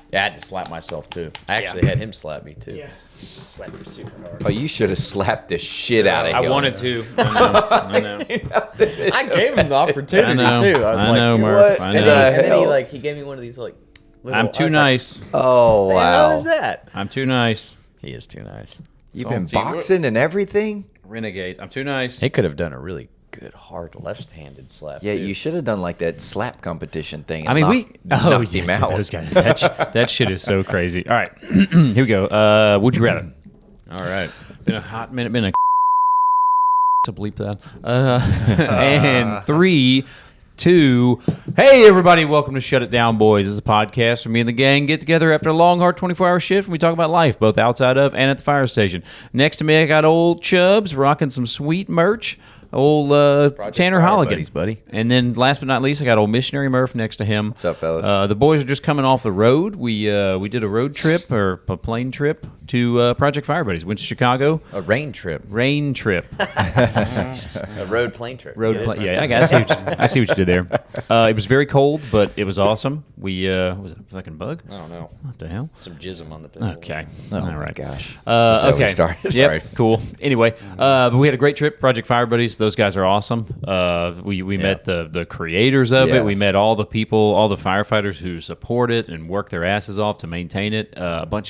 Yeah, I had to slap myself too. I actually had him slap me too. Yeah. Slap you super hard. Oh, you should have slapped the shit out of him. I wanted to. I know. I gave him the opportunity too. I was I like, know, Murph. what? I And, know. then he gave me one of these like. Little, I'm too nice. Oh, What the wow. hell is that? I'm too nice. He is too nice. You've been Salty. boxing and everything? Renegades. I'm too nice. He could have done a really good hard left-handed slap. Yeah, too. you should have done like that slap competition thing. I And mean, knocked him out. Those guys. That shit is so crazy. All right, here we go. Would you rather? All right. Been a hot minute. Been a to bleep that. And 3, 2. Hey, everybody! Welcome to Shut It Down, Boys. This is a podcast where me and the gang get together after a long, hard 24-hour shift, and we talk about life, both outside of and at the fire station. Next to me, I got old Chubbs rocking some sweet merch. Old Tanner Fire Holligan, buddies, buddy. And then last but not least, I got old Missionary Murph next to him. What's up, fellas? The boys are just coming off the road. We did a road trip or a plane trip to Project Fire Buddies. Went to Chicago. A rain trip. Rain trip. A road plane trip. Road plane. Yeah, I see what you did there. It was very cold, but it was awesome. We was it a fucking bug? I don't know. What the hell? Some jism on the table. Okay. Oh, All my right. gosh. That's how we Okay. started. Yep. Sorry. Cool. Anyway, but we had a great trip. Project Fire Buddies. Those guys are awesome. We met the creators of it. We Yes. met all the people, all the firefighters who support it and work their asses off to maintain it.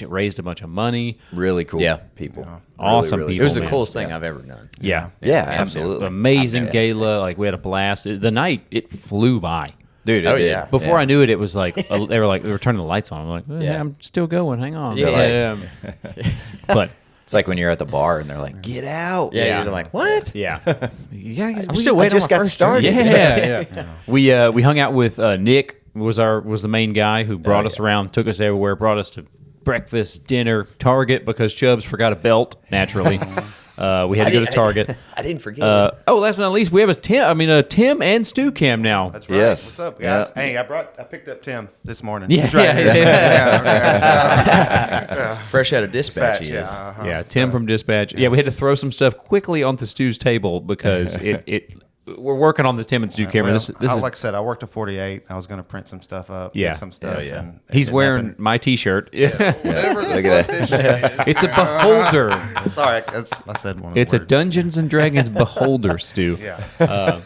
Raised a bunch of money. Really cool Yeah. people. Awesome really It people. was the man. coolest thing I've ever done. Yeah. Yeah, absolutely. Amazing Yeah. gala. Like we had a blast. The night it flew by. Dude, Oh, it did. yeah. Before I knew it, it was like they were turning the lights on. I'm like, Yeah. I'm still going. Hang on. Yeah. But It's like when you're at the bar and they're like, get out. Yeah, you're like, what? yeah, I'm still waiting just on my got first started. drink. yeah. We hung out with Nick. Was the main guy who brought us around, took us everywhere, brought us to breakfast, dinner, Target because Chubbs forgot a belt. Naturally, we had to go to Target. I didn't forget. Last but not least, we have a Tim and Stu Cam now. That's right. Yes. What's up, guys? Yeah. Hey, I picked up Tim this morning. Yeah, He's right yeah, here. yeah. Fresh out of dispatch, he Yeah, is. uh-huh. Yeah, Tim from Dispatch. Yeah, we had to throw some stuff quickly onto Stu's table because we're working on the Tim and Stu camera. Well, This is like I said, I worked a 48. I was going to print some stuff up, Yeah. get some stuff. yeah. And it he's didn't wearing happen. my T-shirt. Yeah. Whatever the Look at fuck that. this shit is. It's a beholder. Sorry, I said one of the It's a words. Dungeons and Dragons beholder, Stu. Yeah. Shut up.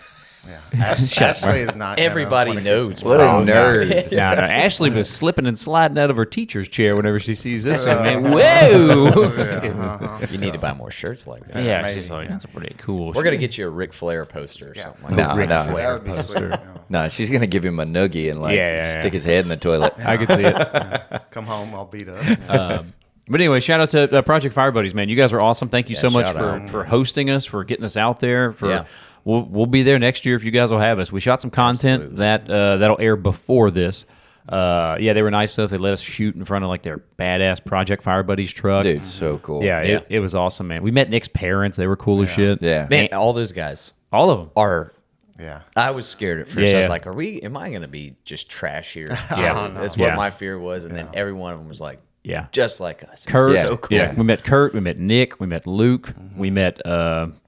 Ashley is not. Everybody gonna wanna knows. kiss me. What a Oh, no. nerd. No, Ashley was slipping and sliding out of her teacher's chair whenever she sees this one, man. Whoa! You need to buy more shirts like that. Yeah, Maybe. she's like, that's a pretty cool. We're going to get you a Ric Flair poster or something like No, that. Ric no. Flair That would be sweet. poster. No, she's going to give him a noogie and like Yeah. stick his head in the toilet. I could see it. Come home, I'll beat up. But anyway, shout out to Project Fire Buddies, man. You guys are awesome. Thank you so much shout for hosting us, for getting us out there. Yeah. We'll be there next year if you guys will have us. We shot some content that'll air before this. They were nice stuff. They let us shoot in front of like their badass Project Fire Buddies truck. Dude, so cool. Yeah, it was awesome, man. We met Nick's parents. They were cool as shit. Yeah. Man, all those guys All of them. are. Yeah. I was scared at first. I Yeah. was like, am I going to be just trash here? Yeah. That's Yeah. what my fear was. And then every one of them was like, Yeah. just like us. It Kurt. was Yeah. so cool. Yeah. We met Kurt. We met Nick. We met Luke. We met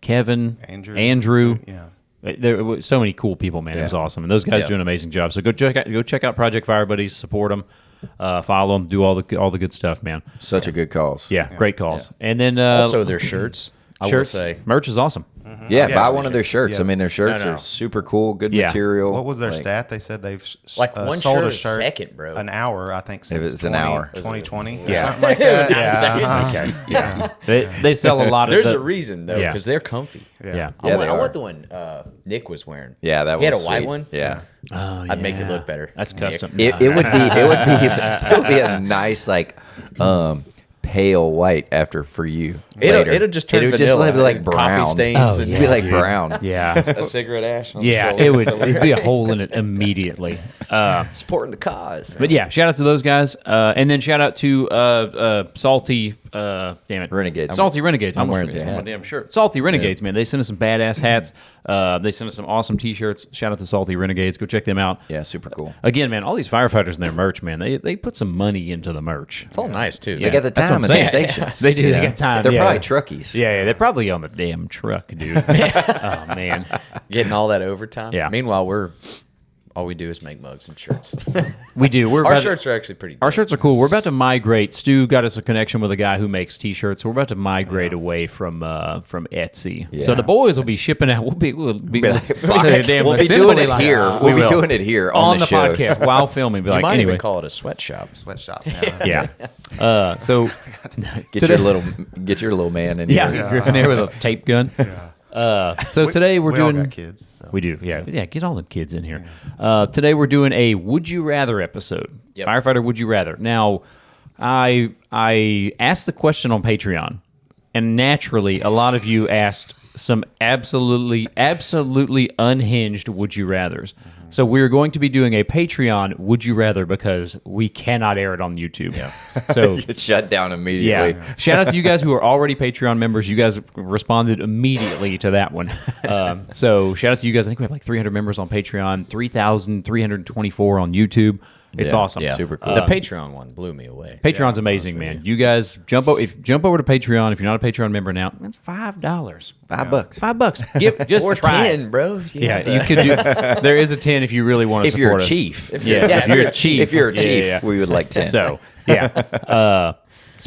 Kevin. Andrew. Yeah. There were so many cool people, man. It was awesome, and those guys Yeah. do an amazing job. So go check out Project Fire Buddies, support them, follow them, do all the good stuff, man. Such a good cause. Yeah, great calls. And then Also, their shirts. I will shirts, say, merch is awesome. Yeah, Yeah, buy we one of should. their shirts. Yeah. I mean, their shirts No, no. are super cool, good Yeah. material. What was their Like, stat? They said they've Like one sold shirt a a shirt second, bro. an hour, I think, since it's an hour. 2020. Yeah. Something like that. Yeah. Yeah. They sell a lot of There's the, a reason though, Yeah. because they're comfy. Yeah. Yeah, I, want, they I are. want the one Nick was wearing. Yeah, that He had was a white sweet. one? Yeah. Oh, I'd make it yeah. look better. That's Nick. custom. It would be a nice like pale white after for you. later. It'll just turn It would vanilla. just be like and brown. coffee stains Oh, and It'd be like dude. brown. Yeah. a cigarette ash. On Yeah, the it would. shoulder. It'd be a hole in it immediately. Supporting the cause. But yeah, shout out to those guys, and then shout out to Salty. Damn it, Renegades. Salty Renegades. I'm I'm wearing wearing the my hat. damn shirt. Salty Renegades, man. They sent us some badass hats. They sent us some awesome T-shirts. Shout out to Salty Renegades. Go check them out. Yeah, super cool. Again, man, all these firefighters and their merch, man. They put some money into the merch. It's all nice too. They got the That's what time I'm at the saying. stations. They do. you They know? got time. They're Yeah. probably truckies. Yeah, they're probably on the damn truck, dude. Oh man. Getting all that overtime. Yeah. Meanwhile, all we do is make mugs and shirts. We do. We're Our about to- shirts are actually pretty. Our Dope. shirts are cool. We're about to migrate. Stu got us a connection with a guy who makes T-shirts. So we're about to migrate away from Etsy. Yeah. So the boys will be shipping out. We'll be We'll be damn doing assembly it line. here. We We'll be will. doing it here on the show. podcast while filming. Be You like, might anyway, even call it a sweatshop. Sweatshop. yeah. So Get your little man in yeah, here. Griffin there with a tape gun. So today we're we all doing. got kids. So. We do, yeah. Get all the kids in here. Today we're doing a Would You Rather episode. Yep. Firefighter, Would You Rather? Now, I asked the question on Patreon, and naturally, a lot of you asked some absolutely unhinged Would You Rathers. So we're going to be doing a Patreon Would You Rather because we cannot air it on YouTube. Yeah. So Get shut down immediately. yeah. Shout out to you guys who are already Patreon members. You guys responded immediately to that one. So shout out to you guys. I think we have like 300 members on Patreon, 3,324 on YouTube. It's Yeah, awesome. Yeah. Super cool. The Patreon one blew me away. Patreon's amazing, man. You guys jump over to Patreon. If you're not a Patreon member now, it's $5. $5. $5. Just Or try. 10, bro. Yeah, you could do. There is a 10 if you really want to If support you're a us. chief. Yes, if you're a chief. If you're a Yeah, chief, yeah, yeah. we would like 10. So yeah.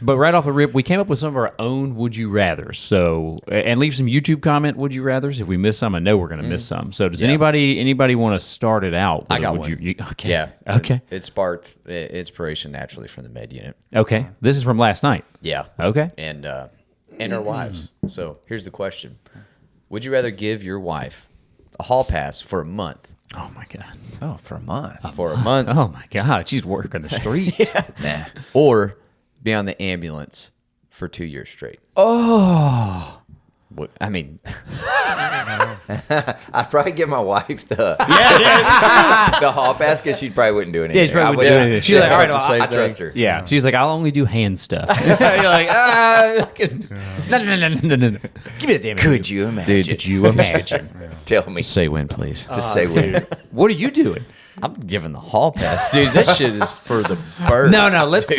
But right off the rip, we came up with some of our own Would You Rathers. So, and leave some YouTube comment Would You Rathers. If we miss some, I know we're going to miss some. So does anybody want to start it out? I got Would one. You, okay. Yeah. Okay. It sparked inspiration naturally from the med unit. Okay. This is from last night. Yeah. Okay. And our wives. So here's the question: would you rather give your wife a hall pass for a month? Oh my God. Oh, for a month. For a month, Oh my God. She's working the streets. or be on the ambulance for 2 years straight? Oh. I mean, I'd probably give my wife the the hall pass because she probably wouldn't do anything. Yeah, she probably I wouldn't do anything. She's like, all right, the well, same I thing. trust her. Yeah, she's like, I'll only do hand stuff. You're like, no. Give me the damn. Could you imagine? Could you imagine? Tell me. say when, please. Just say when. What are you doing? I'm giving the hall pass, dude. That shit is for the bird. No. Let's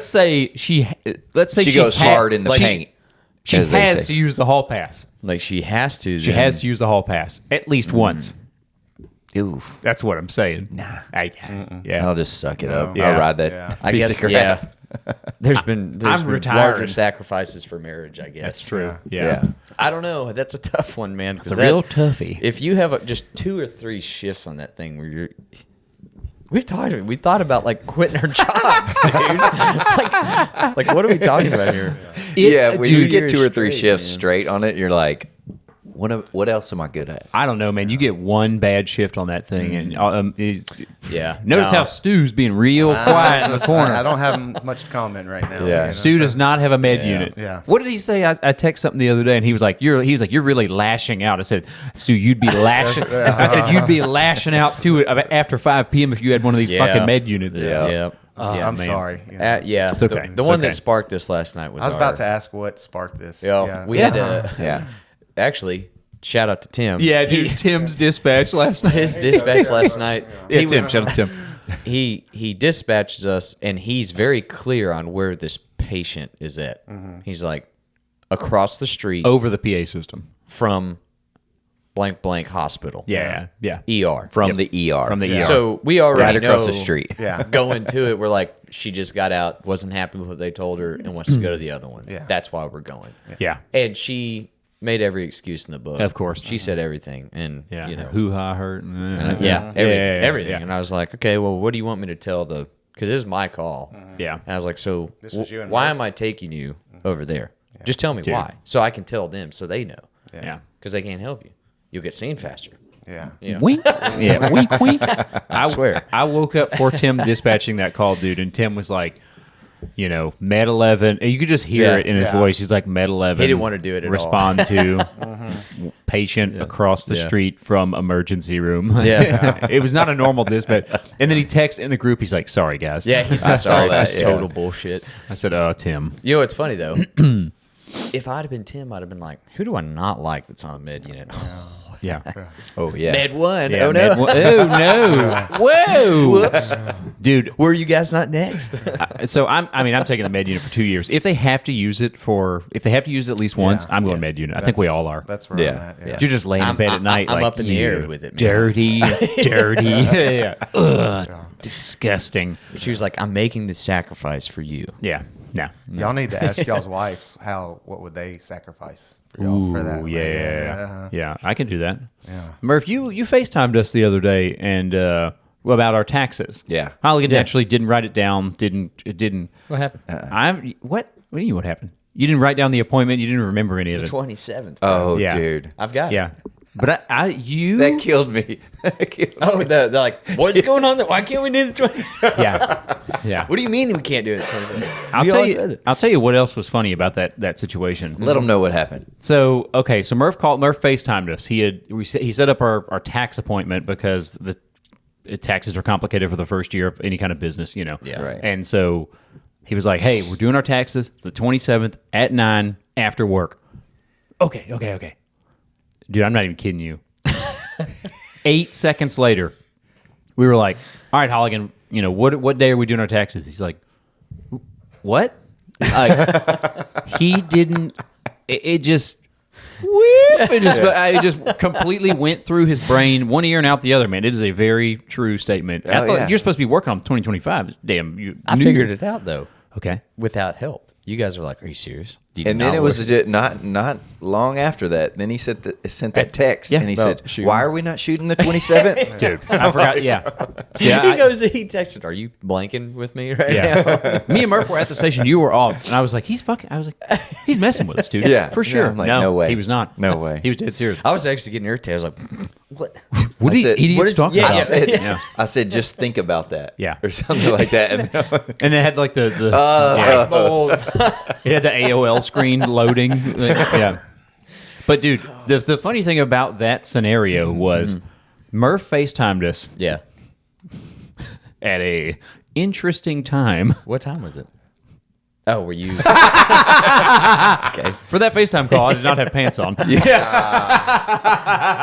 say she She goes hard in the paint. She as they has say. to use the hall pass. Like she has to. She has to use the hall pass at least once. Oof. That's what I'm saying. Nah. Yeah. I'll just suck it up. Yeah. I'll ride that. Yeah. I piece guess. of crap. Yeah. There's been I'm larger retiring. sacrifices for marriage. I guess That's true. Yeah. Yeah. I don't know. That's a tough one, man. It's a real toughie. If you have just 2 or 3 shifts on that thing where you're. We thought about like quitting our jobs, dude. like what are we talking about here? Yeah, when you dude, get 2 or you're 3 straight, shifts man. straight on it, you're like, what else am I good at? I don't know, man. You get one bad shift on that thing, and Yeah. notice No. how Stu's being real quiet in the corner. I don't have much to comment right now. Yeah. You know, Stu so- does not have a med Yeah. unit. Yeah. What did he say? I text something the other day, and he was like, "You're really lashing out." I said, "Stu, you'd be lashing." I said, "You'd be lashing out to it after 5 p.m. if you had one of these Yeah. fucking med units." Yeah. Yeah. I'm man. sorry. You know. Yeah. It's okay. The It's one okay. that sparked this last night was I was about to ask what sparked this. Yeah. We Yeah. had to. Yeah. Actually, shout out to Tim. Yeah, dude. Tim's dispatch last night. His dispatch last night. Yeah, he Tim. was- Shout out to Tim. he dispatches us, and he's very clear on where this patient is at. He's like across the street Over the PA system. from blank hospital. Yeah. ER. From the ER. From the ER. So we already right across know the street. Yeah. going to it, we're like, she just got out, wasn't happy with what they told her, and wants to go to the other one. Yeah. That's why we're going. Yeah. And she made every excuse in the book. Of course. She said everything, and Yeah, you know, hoo-ha hurt. everything. Yeah. And I was like, okay, well, what do you want me to tell the? Because this is my call. Yeah. And I was like, so This was you and why Murph? am I taking you over there? Just tell me why, so I can tell them, so they know. Yeah. Because they can't help you. You'll get seen faster. Yeah. You know? Wink. Yeah, wink, wink. I swear. I woke up for Tim dispatching that call, dude, and Tim was like, Med 11. You could just hear Yeah. it in his Yeah. voice. He's like, Med 11. He didn't want to do it at all. Respond to patient across the Yeah. street from emergency room. Yeah. It was not a normal dispatch. And then he texts in the group. He's like, sorry, guys. Yeah, he said, sorry, that, it's just yeah. total bullshit. I said, Tim. You know what's funny, though? If I'd have been Tim, I'd have been like, who do I not like that's on a med unit? Yeah. Oh yeah. Med 1. Yeah, Oh, no. Oh, no. Whoa. Whoops. Dude, Were you guys not next? so I'm taking the med unit for 2 years. If they have to use it at least once, I'm going med unit. I think we all are. That's where Yeah. I'm at. Yeah. You're just laying in bed at night. I'm like, up in the air you with it, man. dirty, dirty. Yeah. Ugh, disgusting. She was like, I'm making this sacrifice for you. Yeah. No. Y'all need to ask y'all's wives what would they sacrifice for y'all for that. Ooh, yeah. I can do that. Yeah. Murph, you FaceTimed us the other day and about our taxes. Yeah. Holligan Yeah. actually didn't write it down. Didn't. What happened? What do you mean? What happened? You didn't write down the appointment. You didn't remember any of it. 27th. Oh, Yeah. dude. I've got it. Yeah. But you. That killed me. That killed me. Oh, they're like, what's going on there? Why can't we do the 20? Yeah. Yeah. What do you mean we can't do it 27th? I'll tell you what else was funny about that situation. Let them know what happened. So Murph FaceTimed us. He set up our tax appointment because the taxes are complicated for the first year of any kind of business, Yeah. Right. And so he was like, "Hey, we're doing our taxes the 27th at 9 after work." Okay. Dude, I'm not even kidding you. 8 seconds later, we were like, "All right, Holligan, what day are we doing our taxes?" He's like, "What?" He didn't. It just. It just completely went through his brain, one ear and out the other. Man, it is a very true statement. I thought yeah. you're supposed to be working on 2025. Damn, I figured it out, though, Okay. without help. You guys were like, are you serious? Do you And not then it was work? legit not long after that. Then he sent that text, Yeah. and he Well, said, shoot. "Why are we not shooting the 27th?" Dude, I forgot. Yeah. See, He I- texted, are you blanking with me right now? Yeah. Me and Murph were at the station. You were off. And I was like, he's messing with us, dude. Yeah. For sure. Yeah, I'm like, no way. He was not. No way. He was dead serious. I was actually getting irritated. I was like, what? What are these said, idiots what is- talking yeah, I about? said, Yeah. I said, just think about that. Yeah. Or something like that. And And it had like the it had the AOL screen loading. Yeah. But dude, the funny thing about that scenario was Murph FaceTimed us Yeah. at a interesting time. What time was it? Oh, were you? For that FaceTime call, I did not have pants on.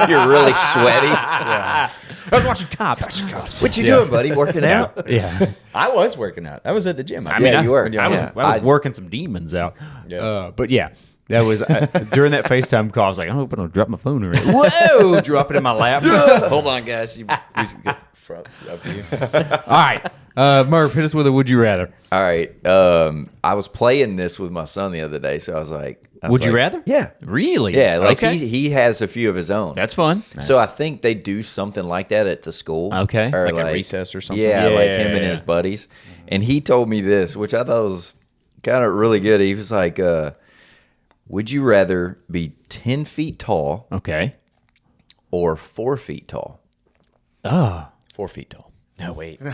you're really sweaty. I was watching Cops. What you doing, buddy? Working out? Yeah. I was working out. I was at the gym. I mean, you were. I was Yeah. working some demons out. Yeah. But yeah, that was during that FaceTime call. I was like, I hope I don't drop my phone or anything. Whoa! Drop it in my lap. Hold on, guys. We should get up to you. All right, Murph, hit us with a would you rather. All right. I was playing this with my son the other day, so I was like, Would you rather? Yeah. Really? Yeah. Like okay. he has a few of his own. That's fun. So I think they do something like that at the school. Okay. Or Like a recess or something? Yeah, like him and Yeah. his buddies. And he told me this, which I thought was kind of really good. He was like, would you rather be 10 feet tall Okay. or 4 feet tall? 4 feet tall. No, wait. And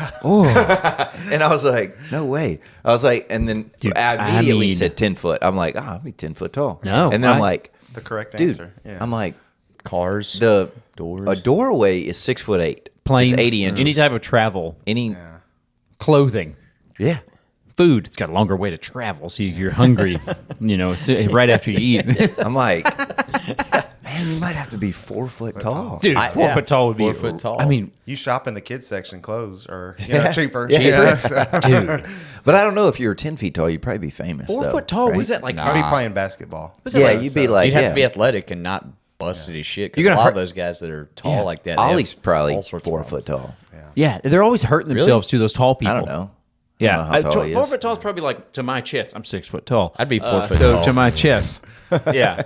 I was like, no way. I was like, and then Dude, I immediately I mean- said 10 foot. I'm like, I'll be 10 foot tall. No, And then I'm like, The correct dude, answer. Yeah. I'm like, Cars. a Doors. doorway is 6'8". Planes. It's 80 inches. Any type of travel. Any, Clothing. yeah. Food. It's got a longer way to travel, so you're hungry. Right after you eat. I'm like, man, you might have to be 4 foot tall. Dude, 4 foot tall would be 4 foot tall. I mean, You shop in the kids section, clothes are cheaper. Yeah. Yeah, so- dude, But I don't know if you were 10 feet tall, you'd probably be famous. 4 though, foot tall. right? Was that like? I'd be playing basketball. Yeah, you'd be like, You'd have yeah. to be athletic and not busted as shit. Because You're a gonna lot of hurt- those guys that are tall like that, they Ollie's have probably all sorts of 4 problems. foot tall. Yeah, they're always hurting themselves too. Those tall people. I don't know. Yeah, I don't know how tall he 4 is. foot tall is probably like to my chest. I'm 6 foot tall. I'd be 4 foot so tall. to my chest. Yeah,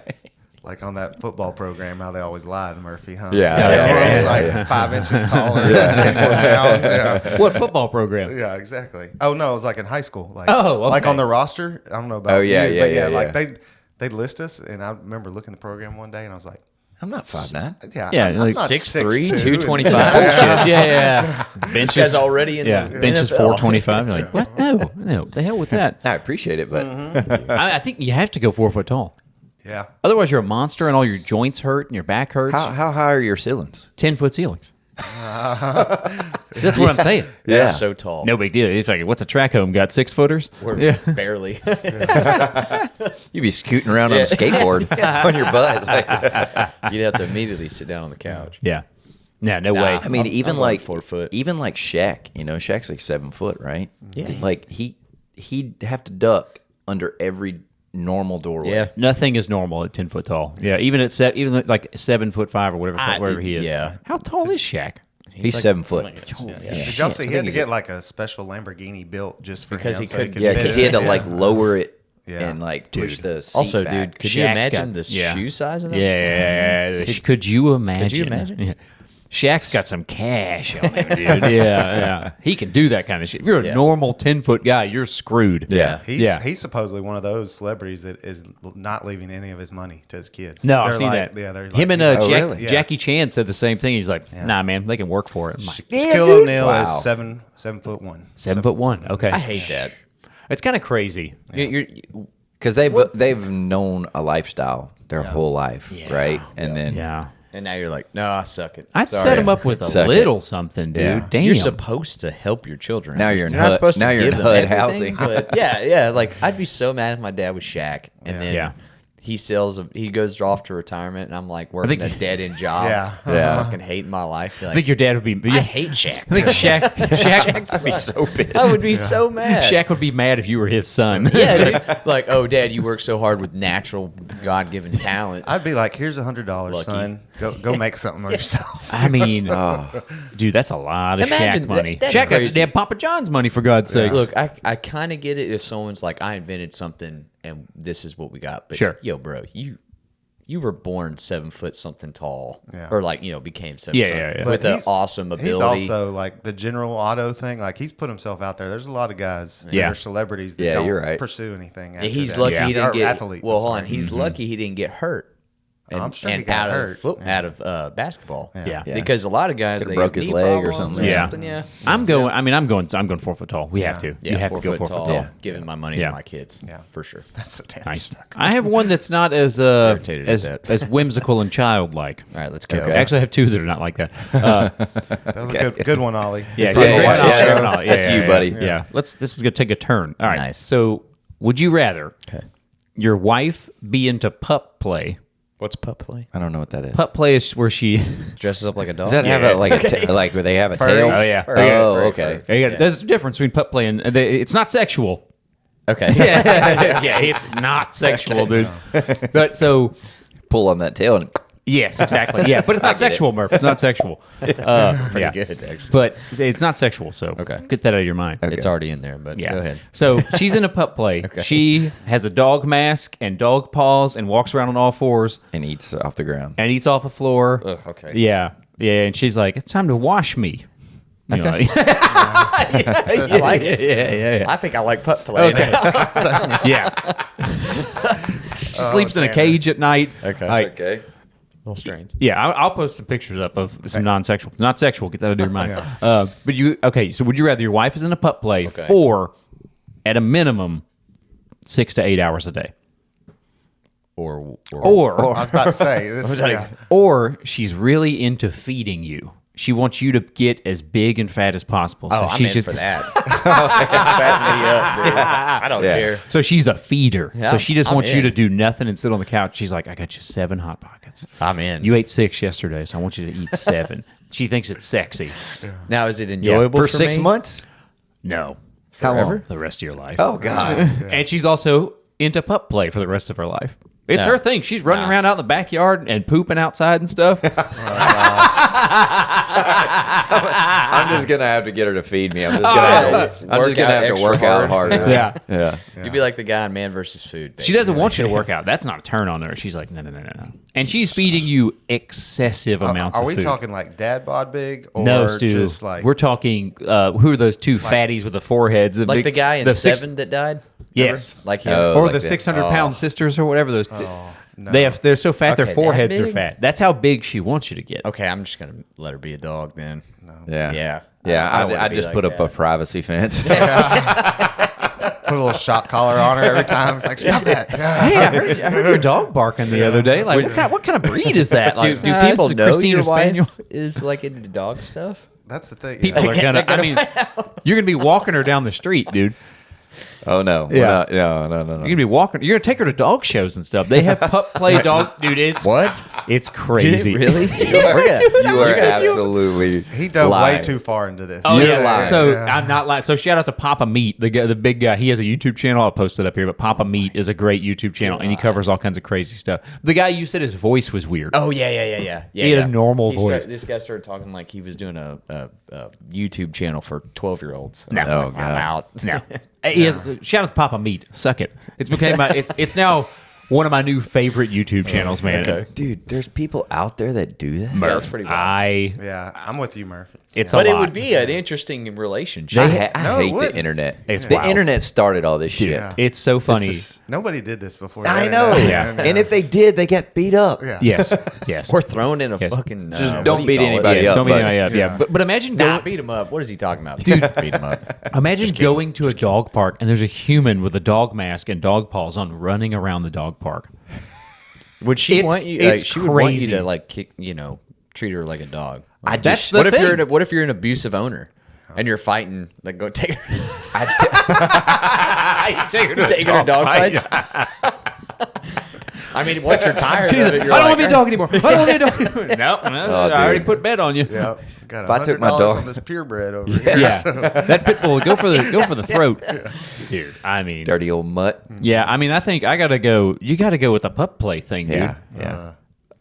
Like on that football program, how they always lied, Murphy, huh? Yeah. Everyone's like 5 inches taller, 10 more pounds. Yeah. What football program? Yeah, exactly. Oh no, it was like in high school. Like, Oh, okay. like on the roster. I don't know about Oh, yeah, you, yeah, but yeah, like yeah. they'd list us, and I remember looking at the program one day, and I was like, I'm not 5'9". yeah, Yeah, I'm like not 6'3", 6'2", 225. Bullshit. Yeah. Bench This guy's is already in yeah. the Bench is NFL. 425. You're like, what? No. The hell with that. I appreciate it, but I think you have to go 4 foot tall. Yeah. Otherwise, you're a monster, and all your joints hurt and your back hurts. how high are your ceilings? 10-foot ceilings. That's what I'm saying. Yeah. That's so tall. No big deal. It's like, what's a track home got 6 footers? We're barely. You'd be scooting around on a skateboard on your butt. Like, You'd have to immediately sit down on the couch. Yeah. Yeah. No way. I mean, I'm even going like 4 foot. even like Shaq. You know, Shaq's like 7 foot, right? Yeah. Like he'd have to duck under every normal doorway. Yeah. Nothing is normal at 10 foot tall. Yeah. Even at even like 7'5" or whatever he is. yeah. How tall is Shaq? He's like- 7 foot. Did y'all see he had to get like a special Lamborghini built just for Because him he so couldn't- could Yeah, fit because in he had to it? like lower it Yeah. and like push the seat Also, back. dude, could you Shaq's imagine got- the yeah. shoe size of that? Yeah. Could you imagine? imagine? Yeah. Shaq's got some cash on him, dude. Yeah. He can do that kind of shit. If you're a Yeah. normal 10-foot guy, you're screwed. Yeah. He's supposedly one of those celebrities that is not leaving any of his money to his kids. No, They're I've seen like- that. Yeah, they're Him like, and Oh, really? Yeah. Jackie Chan said the same thing. He's like, nah, man, they can work for it. I'm like, Shaquille O'Neal Wow. is 7'1". 7'1". Okay. I hate that. It's kind of crazy. Because they've known a lifestyle their whole life, right? And then Yeah. And now you're like, no, I suck it. I'd Sorry. set him up with a Suck it. little something, dude. Yeah. Damn. You're supposed to help your children. Now you're in not HUD- supposed now to you're in give them HUD everything, housing. But yeah. Like I'd be so mad if my dad was Shaq, and then Yeah. he goes off to retirement, and I'm like working a dead end job. Yeah. Yeah. fucking hating my life. I think your dad would be. I hate Shaq. I think Shaq I'd be so pissed. I would be so mad. Shaq would be mad if you were his son. Yeah, dude. Like, oh, Dad, you work so hard with natural, God-given talent. I'd be like, here's $100, Lucky. son. Go make something of yourself. I mean, dude, that's a lot of Imagine Shaq money. that's Shaq crazy. had Papa John's money, for God's sakes. Look, I kind of get it if someone's like, I invented something and this is what we got. But Sure. yo, bro, you were born 7 foot something tall, Yeah. or like became 7 Yeah, foot yeah, yeah. with But an he's- awesome ability. He's also like the General Auto thing. Like he's put himself out there. There's a lot of guys Yeah. that are celebrities that Yeah, don't you're right. pursue anything. And after he's that. lucky Yeah. he didn't Or get athletes. well. I'm Hold on, sorry. he's lucky he didn't get hurt. And, I'm sure he and got out hurt. of out of basketball. Yeah. Yeah. Because a lot of guys Could've they broke have his knee leg or problems something. Yeah. something. Yeah. I'm going 4 foot tall. We have to. Yeah, you have to go 4 foot tall. Yeah, giving my money Yeah. to my kids. Yeah. For sure. That's a damn Nice. I have one that's not as Irritated at that. as whimsical and childlike. All right, let's go. I actually have two that are not like that. That was a good one, Ollie. Yeah, Yeah, great. yeah, Watch yeah, out, yeah. Sean. That's you, buddy. Yeah. This is gonna take a turn. All right. Nice. So, would you rather Okay. your wife be into pup play? What's pup play? I don't know what that is. Pup play is where she. Dresses up like a dog. Does that have a like where they have a tail? Oh, yeah. Oh, okay. There's a difference between pup play and it's not sexual. Okay. Yeah, it's not sexual, dude. But so. Pull on that tail and Yes, exactly. Yeah, but it's not sexual, Murph. It's not sexual. Pretty yeah. good, actually. But it's not sexual, so Okay. get that out of your mind. It's already in there, but Yeah. go ahead. So she's in a pup play. Okay. She has a dog mask and dog paws and walks around on all fours and eats off the ground. and eats off the floor. Ugh, okay. Yeah. Yeah. And she's like, it's time to wash me. You know, I like it. yeah. I think I like pup play. Okay. Yeah. She sleeps in a cage at night. Okay. Like, Okay. A little strange. yeah, I'll post some pictures up of some non-sexual, not sexual. Get that out of your mind. But so would you rather your wife is in a pup play Okay. for, at a minimum, 6 to 8 hours a day, Or I was about to say this. Yeah. or she's really into feeding you? She wants you to get as big and fat as possible. So oh, I'm she's in for that. Fatten me up, dude. I don't care. So she's a feeder. Yeah, So she just I'm wants you in. to do nothing and sit on the couch. She's like, I got you 7 Hot Pockets. I'm in. You ate 6 yesterday, so I want you to eat 7. She thinks it's sexy. Now, is it enjoyable For for 6 me? months? No. How long? The rest of your life. Oh God. And she's also into pup play for the rest of her life. It's Yeah. her thing. She's running around out in the backyard and pooping outside and stuff. I'm just gonna have to get her to feed me. I'm just gonna have to work out harder. Yeah. You'd be like the guy in Man versus Food. She doesn't want you to work out. That's not a turn on her. She's like, no. And she's feeding you excessive amounts Are of we food. talking like dad bod big? Or No, Stu. just like We're talking, who are those two fatties with the foreheads? Like the guy in the Seven that died? Yes. Like him? Oh, Or like the that. 600-pound sisters or whatever those. no. They're so fat, Okay, their that foreheads are big? fat. That's how big she wants you to get. Okay, I'm just going to let her be a dog then. Yeah. Yeah. Yeah. I don't wanna I be just like put up that. a privacy fence. put a little shock collar on her every time. It's like, stop that. Hey, I heard your dog barking the other day. Like, what kind of breed is that? Like, Do it's people a know Christina your Spaniel. wife is like into dog stuff? That's the thing. People yeah. are gonna. I mean, you're gonna be walking her down the street, dude. Oh no. Yeah. No. You're gonna be walking. You're gonna take her to dog shows and stuff. They have pup play dog, dude. It's What? It's crazy. Really? You are absolutely. He dove lying. way too far into this. Oh You're yeah. lying. So I'm not lying. So shout out to Papa Meat, the guy, the big guy. He has a YouTube channel. I'll post it up here. But Papa Meat is a great YouTube channel, and he covers all kinds of crazy stuff. The guy you said his voice was weird. Oh, yeah. He had a normal voice. This guy started talking like he was doing a YouTube channel for 12-year-olds. No. I was like, I'm out. No. He has, shout out to Papa Meat. Suck it. It's became my. It's now one of my new favorite YouTube channels, man. Dude, there's people out there that do that. Murph, that's pretty wild. Yeah, I'm with you, Murph. It's But a it lot. would be an interesting relationship. I No, it hate the wouldn't. internet. It's the wild. internet started all this shit. Yeah. It's so funny. Nobody did this before. the I know. internet. And if they did, they get beat up. Yeah. Yes. Or thrown in a Yes. fucking... Just what don't do you beat call it? anybody Yes, up. don't beat but- anybody up. Yeah. But imagine Nah, going. beat him up. What is he talking about? Dude. Beat him up. Imagine going to a dog park and there's a human with a dog mask and dog paws on running around the dog park. Would she It's- want you? it's She would want you crazy. to like kick, treat her like a dog. That's the What if thing. what if you're an abusive owner and you're fighting? Like, go take her, Take her to take her to dog fights. I mean, once you're tired of it, you're I don't like, want to be a dog anymore. I don't want to be a dog anymore. No, I already dude. put bet on you. Yeah. Got If I took my $100 dog- on this purebred over here. Yeah, that pit bull go for the throat, dude. I mean, Dirty old mutt. yeah. I mean, I think I gotta go. You gotta go with the pup play thing, dude. Yeah. Yeah.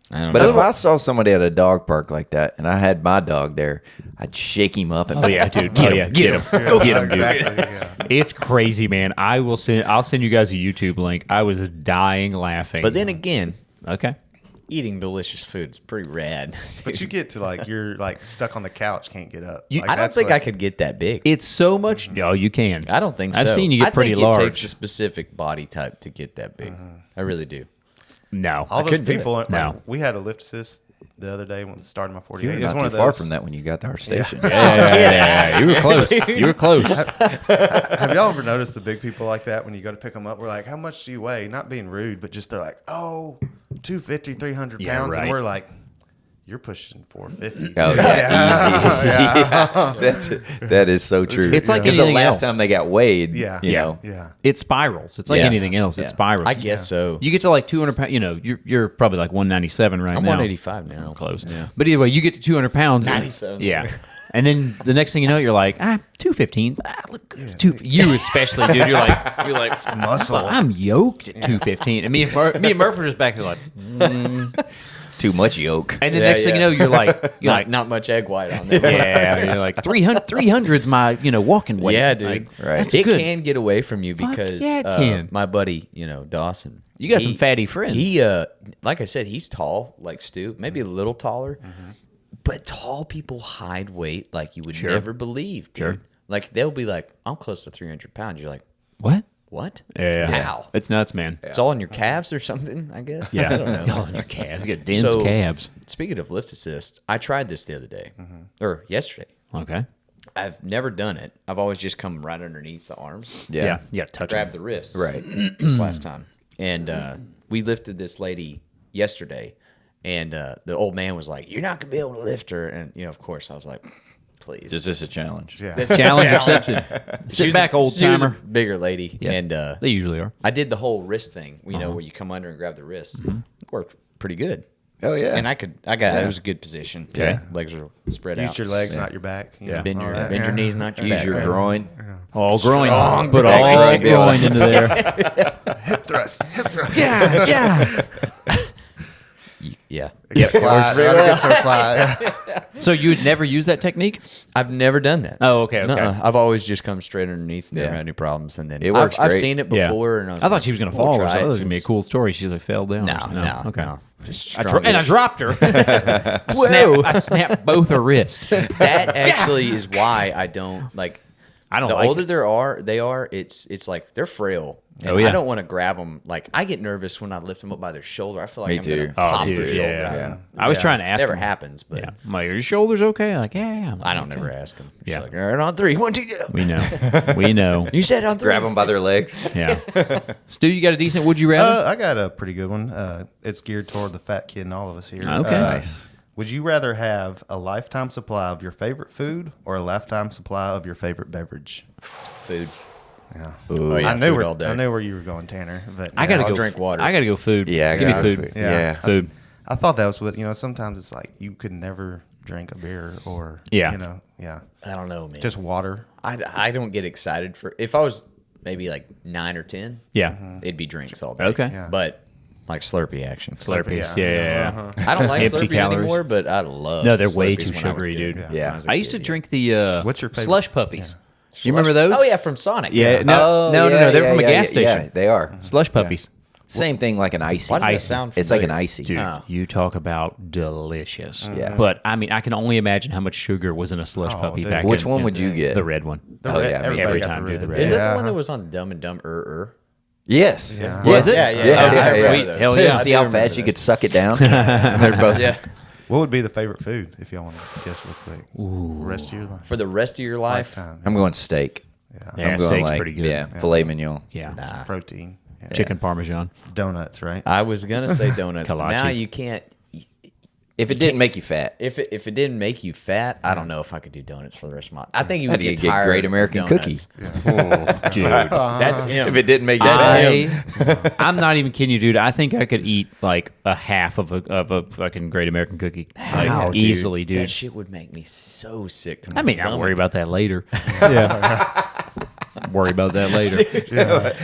I don't But know. if I saw somebody at a dog park like that and I had my dog there, I'd shake him up and Oh yeah, dude. Get him. Get him. Yeah, Get him, dude. exactly, yeah. It's crazy, man. I'll send you guys a YouTube link. I was dying laughing. But then again, okay. eating delicious food is pretty rad. But you get to like you're like stuck on the couch, can't get up. You- Like, I don't that's think I like- could get that big. It's so much. No, you can. I don't think so. I've seen you get I pretty think large. It takes a specific body type to get that big. I really do. No. All those couldn't do it. people. Like, No. we had a lift assist the other day when starting my 48. you were It was not one too of far those. from that when you got to our station. Yeah. You were close. You were close. Have y'all ever noticed the big people like that when you go to pick them up? We're like, how much do you weigh? Not being rude, but just they're like, oh, 250, 300 Yeah, pounds. right. And we're like, you're pushing 450. Oh, yeah, easy. That is so true. It's like because the anything last else. time they got weighed, Yeah. you Yeah. know, Yeah. It spirals. It's like Yeah. anything else. It Yeah. spirals. I guess so. You get to like 200 pounds. You know, you're probably like 197 right I'm now. 185 now. Close. Yeah. But either way, you get to 200 pounds. 97. Yeah. And then the next thing you know, you're like, 215. Look good. You especially, dude. You're like Muscle. I'm yoked at 215. And me and Murph were just back there like, too much yolk. and the Yeah, next thing you know, yeah. you're like, Not much egg white on there. yeah, you're like 300's my walking weight. Yeah, dude. Like, Right. That's It good. can get away from you Fuck because yeah, it can. my buddy, Dawson. You got some fatty friends. He, like I said, he's tall, like Stu, maybe a little taller. But tall people hide weight like you would Sure. never believe, dude. Sure. Like they'll be like, I'm close to 300 pounds. You're like, What? what? Yeah. How? It's nuts, man. It's all in your calves or something, I guess. Yeah. I don't know. Oh, and your calves. You got dense So, calves. Speaking of lift assist, I tried this the other day or yesterday. Okay. I've never done it. I've always just come right underneath the arms. Yeah. You got to touch Grab them. the wrists. Right. This last time. And we lifted this lady yesterday. And the old man was like, you're not going to be able to lift her. And, of course, I was like, please. Is this a challenge? Yeah. Challenge accepted. Sit back, old She was a timer. bigger lady. Yeah. And They usually are. I did the whole wrist thing, where you come under and grab the wrist. Worked pretty good. Oh yeah. And it was a good position. Okay. Legs are spread Use out. your legs, not your back. Yeah. Bend all your, that, bend your yeah. knees, not your Use back. your right? groin. All groin. Put back all groin. groin into there. Hip thrust. Hip thrust. Yeah. Yeah, Yeah. Get quiet. Get so quiet. So you would never use that technique? I've never done that. Oh, okay. Nuh-uh. I've always just come straight underneath, never Yeah. had any problems, and then It works I've great. seen it Yeah. before, and I thought she was going to we'll fall or try something. it This is going to be a since- cool story. She like fell down. or No, something. no, Okay. no. Just And I dropped her. I snapped both her wrists. That actually is why I don't like. I don't The like older it. they are, it's like they're frail. And Oh, yeah. I don't want to grab them. Like I get nervous when I lift them up by their shoulder. I feel like Me I'm too. gonna Oh, pop dude, their shoulder. yeah. out. I was trying to ask Never him. happens, but Yeah. I'm like, are your shoulders okay? Like, yeah. I'm like, I don't okay. never ask them. Yeah. Yeah, like, all right, on 3, 1, 2, go. We know. We know. You said on 3. Grab them by their legs. Yeah. Stu, you got a decent would you rather? I got a pretty good one. It's geared toward the fat kid and all of us here. Okay. Nice. Would you rather have a lifetime supply of your favorite food or a lifetime supply of your favorite beverage? Food. Yeah. Oh, yeah, I knew food all day. I knew where you were going, Tanner. But I gotta I'll go drink water. I gotta go food. Yeah, I give me got food. Yeah. Food. I thought that was what sometimes it's like you could never drink a beer or Yeah. I don't know, man. just water. I don't get excited for if I was maybe like 9 or 10. Yeah. It'd be drinks all day. Okay. Yeah. But like Slurpee action. Slurpees. Yeah. Yeah. I don't like Empty Slurpees calories. anymore, but I love. No, they're way Slurpees too when I was sugary, a dude. kid. Yeah. When was a I used to kid, drink the What's your favorite? slush puppies. You remember those? Oh yeah, from Sonic. Yeah. No, no. They're from a gas station. Yeah, they are. Slush puppies. Same thing like an icy. Why does that Icy. sound It's like an familiar? icy. Dude, Oh. you talk about delicious. Yeah. But I mean, I can only imagine how much sugar was in a slush puppy dude. back Which in- one in would you get? The red one. The Oh, red- yeah, everybody every got time, the dude, the red. red. Is that Yeah. the one that was on Dumb and Dumber? Yes. Yeah. Was it? Yeah, yeah, Oh, yeah, yeah, I sweet. remember those. Hell yeah. See I how do remember fast you those. could suck it down? They're both. Yeah. What would be the favorite food if y'all want to guess real quick? Rest of your life. For the rest of your life, Lifetime. I'm going steak. Yeah. Yeah, I'm going steak's like, pretty good. Yeah, filet mignon. Yeah. Protein. Yeah. Chicken parmesan. Donuts, right? I was gonna say donuts, but now Kolaches. you can't. If it didn't make you fat, If it didn't make you fat, I don't know if I could do donuts for the rest of my life. I think you How would do you get get tired Great of American donuts. Cookie? Dude. That's him. if it didn't make you fat, I'm not even kidding you, dude. I think I could eat like a half of a fucking Great American Cookie. Like, Wow, dude. easily, dude. That shit would make me so sick to my I mean, stomach. I'll worry about that later. Yeah. Worry about that later.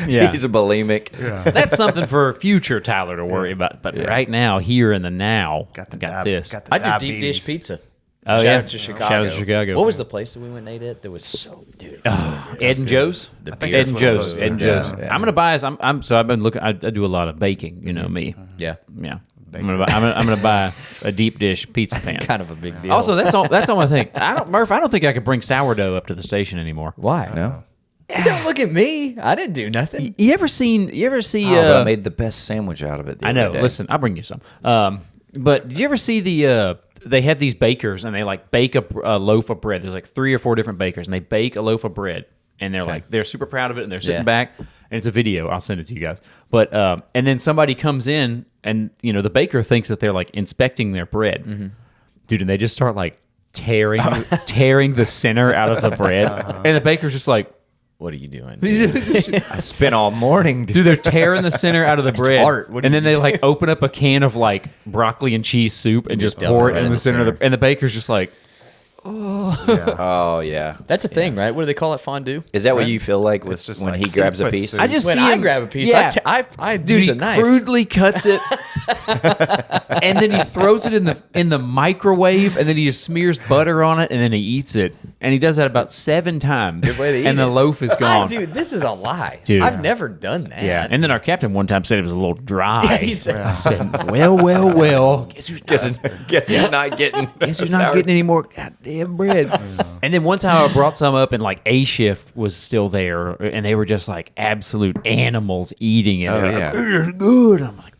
Yeah. he's a bulimic. That's something for future Tyler to worry about. But right now, here in the now, Got the got dib- this. got the I do deep diabetes. dish pizza. Oh, Shout yeah. out to Chicago. Shout out to Chicago. What was the place that we went and ate at? That was so dude. it was so good. Ed and Joe's? The think beer. Ed that's and what it Joe's. was, Ed and yeah. Joe's. I'm gonna buy us. So I've been looking. I do a lot of baking. You know me. Yeah, Yeah. I'm gonna buy a deep dish pizza pan. kind of a big deal. Also, that's all my thing. Murph, I don't think I could bring sourdough up to the station anymore. why? No. Don't look at me. I didn't do nothing. You ever see? Oh, but I made the best sandwich out of it. The I other know. day. Listen, I'll bring you some. But did you ever see they have these bakers and they like bake a loaf of bread. There's like 3 or 4 different bakers and they bake a loaf of bread and they're like they're super proud of it and they're sitting Yeah. back and it's a video. I'll send it to you guys. But and then somebody comes in and the baker thinks that they're like inspecting their bread, dude, and they just start like tearing the center out of the bread, and the baker's just like. What are you doing? I spent all morning. Dude, they're tearing the center out of the bread, art. What are and you then they like open up a can of like broccoli and cheese soup and just dump pour it it right in the center of the. And the baker's just like, Oh yeah. That's a thing, right? What do they call it? Fondue. Is that what you feel like with It's just when like he grabs a soup, but piece? soup. I just When see I him grab a piece, Yeah. I Dude, use he a knife. crudely cuts it, and then he throws it in the microwave, and then he just smears butter on it, and then he eats it. And he does that about 7 times, Good way to eat and the it. loaf is gone. Dude, this is a lie. Dude. I've never done that. Yeah, and then our captain one time said it was a little dry. He said- I said, well. Guess who's not, Guess you're not getting. guess who's not getting any more goddamn bread? And then one time I brought some up, and like A shift was still there, and they were just like absolute animals eating it. Oh, They're yeah. like, "It's good. I'm like,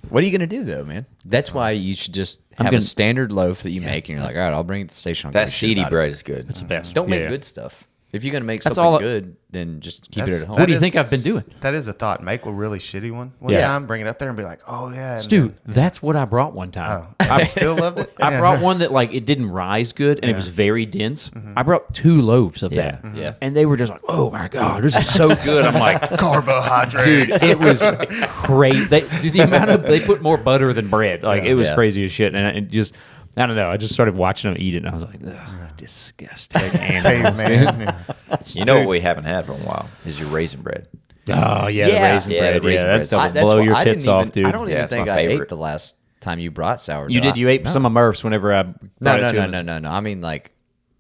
What are you gonna do though, man? That's why you should just have gonna- a standard loaf that you make, and you're like, all right, I'll bring it to the station. I'll That give a shit seedy about it." bread is good. it's the best. Don't make Yeah. good stuff. If you're gonna make That's something all- good, then just keep it That's- at home. What do you That think is- I've been doing? That is a thought. Make a really shitty one Yeah. time, bring it up there and be like, oh, yeah. and Dude, that's what I brought one time. I still loved it. I Yeah. brought one that like it didn't rise good and it was very dense. I brought 2 loaves of that. Yeah. And they were just like, "Oh my god, this is so good." I'm like, Carbohydrates. dude, it was crazy. The amount of they put more butter than bread. Like it was Yeah. crazy as shit. And it just I don't know. I just started watching them eat it and I was like, ugh, disgusting animals. Caveman. Yeah. You know what we haven't had for a while is your raisin bread. Oh yeah, Yeah. the raisin Yeah, bread. the raisin Yeah, that bread's- stuff will That's blow why your I tits didn't off, even, dude. I don't Yeah, even it's think my I ate favorite. the last time you brought sourdough. You did. You ate some of Murph's whenever I brought it to him. No. I mean, like,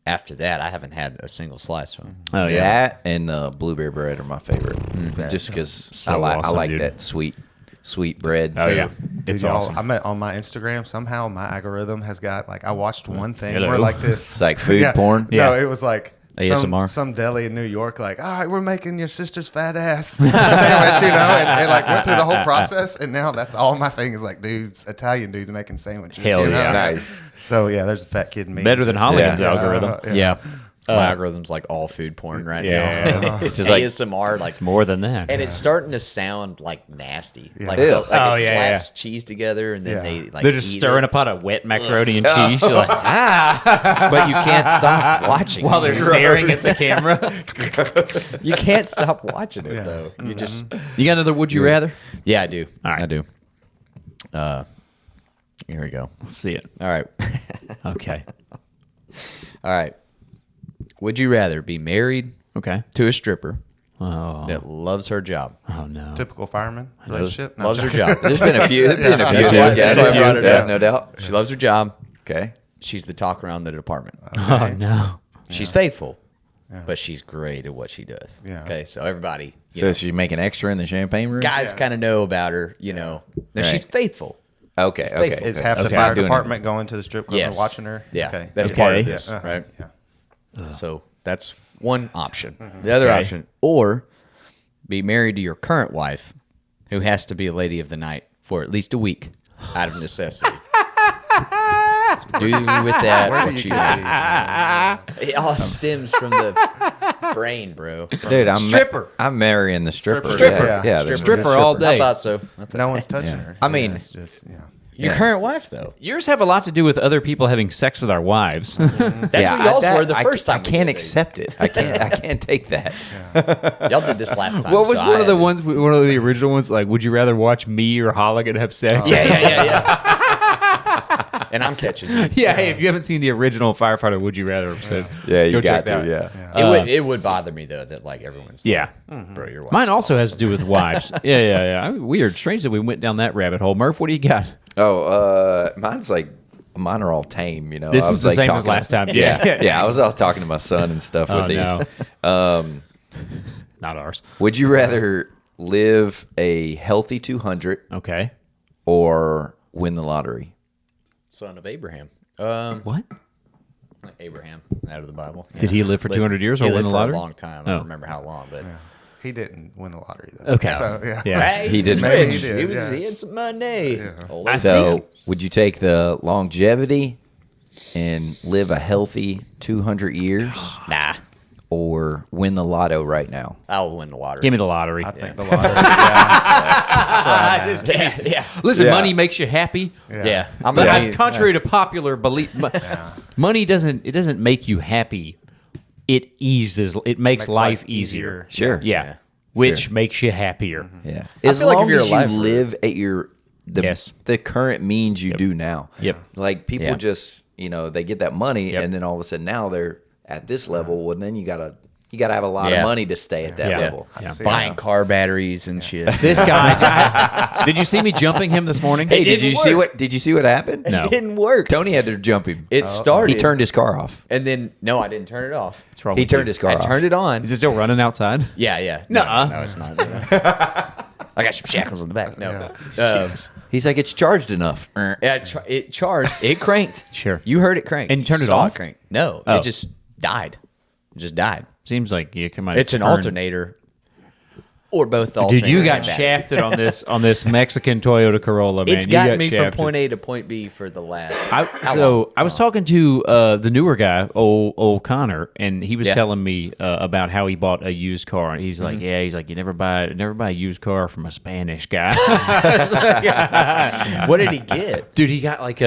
after that, I haven't had a single slice from. Oh yeah. That and the blueberry bread are my favorite. Just because I awesome, like dude. that sweet bread. Oh yeah. Dude, It's y'all, awesome. I'm on my Instagram. Somehow my algorithm has got like I watched one thing Hello. where like this. It's like food porn. No, Yeah. it was like ASMR. some deli in New York. Like, all right, we're making your sister's fat ass sandwich, and like went through the whole process, and now that's all my thing is like Italian dudes making sandwiches. Hell yeah. Nice. So yeah, there's a fat kid in me. Better than Just- Holligan's algorithm. Yeah. My algorithm's like all food porn right Yeah. now. It's It's like- ASMR, like, More than that. and it's starting to sound like nasty. Like, Ew. it Oh, yeah, slaps cheese together, and then Yeah. they like They're just eat stirring it, a pot of wet macaroni and cheese. You're like, but you can't stop watching while they're it. staring at the camera. You can't stop watching it though. You just You got another would you rather? yeah, I do. All right. I do. Here we go. Let's see it. All right. Okay. All right. Would you rather be married Okay. to a stripper Oh. that loves her job? Oh no. Typical fireman relationship. No, Loves I'm her joking. job. There's been a few. There's been a few. That's of why- those guys. that's why I brought it Yeah, up. no doubt. She loves her job. Okay. She's the talk around the department. Oh no. She's faithful, but she's great at what she does. Yeah. Okay, so everybody, you So know, she's making extra in the champagne room. guys kind of know about her. You know, and Right. she's faithful. Okay. Okay. faithful. Is okay. half the Okay, fire I'm doing it. department going to the strip club Yes. and watching her? Yeah, Okay. that's Okay. part of this, Yeah. right? Yeah. So that's one option. The other Okay. option, or be married to your current wife, who has to be a lady of the night for at least a week, out of necessity. Do with that Where do what you you get will. It all stems from the brain, bro. Dude, Stripper. I'm marrying the stripper. Stripper. Yeah. Yeah. the Stripper all I day. thought so. No one's touching Yeah. her. I mean- it's just Your current wife, though. Yours have a lot to do with other people having sex with our wives. That's what y'all's were the first time. I can't accept it. I can't take that. Y'all did this last time. What was so one I of the had to- ones? One of the original ones? Like, would you rather watch me or Holligan have sex? Yeah. And I'm catching you. Yeah, hey, if you haven't seen the original Firefighter, would you rather episode? Yeah, you go got check to. that out. Yeah. It would bother me though that like everyone's Yeah. like, bro, your wife's Mine also has awesome. to do with wives. Yeah. Weird. Strange that we went down that rabbit hole. Murph, what do you got? Oh, mine are all tame. You know, This I is was the like same as talking- last time. Yeah. I was all talking to my son and stuff Oh, with these. no. Not ours. Would you rather live a healthy 200 Okay. or win the lottery? Son of Abraham. What? Abraham out of the Bible. Did he live for 200 years or he win lived the for lottery? a long time. I Oh. don't remember how long, but He didn't win the lottery though. Okay. So yeah. Yeah. He didn't. Maybe rich. he did, He was. yeah. He had some money. Old I as So, fuck. would you take the longevity and live a healthy 200 years Nah, or win the lotto right now? I'll win the lottery. Give me the lottery. I think the lottery. Yeah. Just give me- yeah. Listen, Yeah. money makes you happy. Yeah. I'm But gonna contrary to popular belief, money doesn't make you happy. It eases. It makes life easier. Sure. Yeah. Which makes you happier. Yeah. As feel like long if you're as you alive for- live at the Yes. the current means you do now. Yep. Like people Yeah. just, they get that money Yep. and then all of a sudden now they're at this level. Well, then you gotta have a lot Yeah. of money to stay at that Yeah. level. Yeah. See, buying car batteries and shit. This guy. Did you see me jumping him this morning? Hey, did didn't you see work. what happened? No. It didn't work. Tony had to jump him. It started. He turned his car off. and then no, I didn't turn it off. What's wrong He with you? turned his car I off. turned it on. Is it still running outside? Yeah. Nuh-uh. No, it's not. I got some shackles in the back. No. He's like, it's charged enough. Yeah, it charged. It cranked. Sure. You heard it crank. And you turned it Saw off? crank. No, Oh. it just died. It just died. Seems like you come out. It's an alternator, or both. Dude, you got alternator and battery. shafted on this Mexican Toyota Corolla, man. It's You gotten got me shafted. from point A to point B for the last. I was talking to the newer guy, old Connor, and he was Yeah. telling me about how he bought a used car. And he's like, he's like, you never buy a used car from a Spanish guy. What did he get? Dude, he got like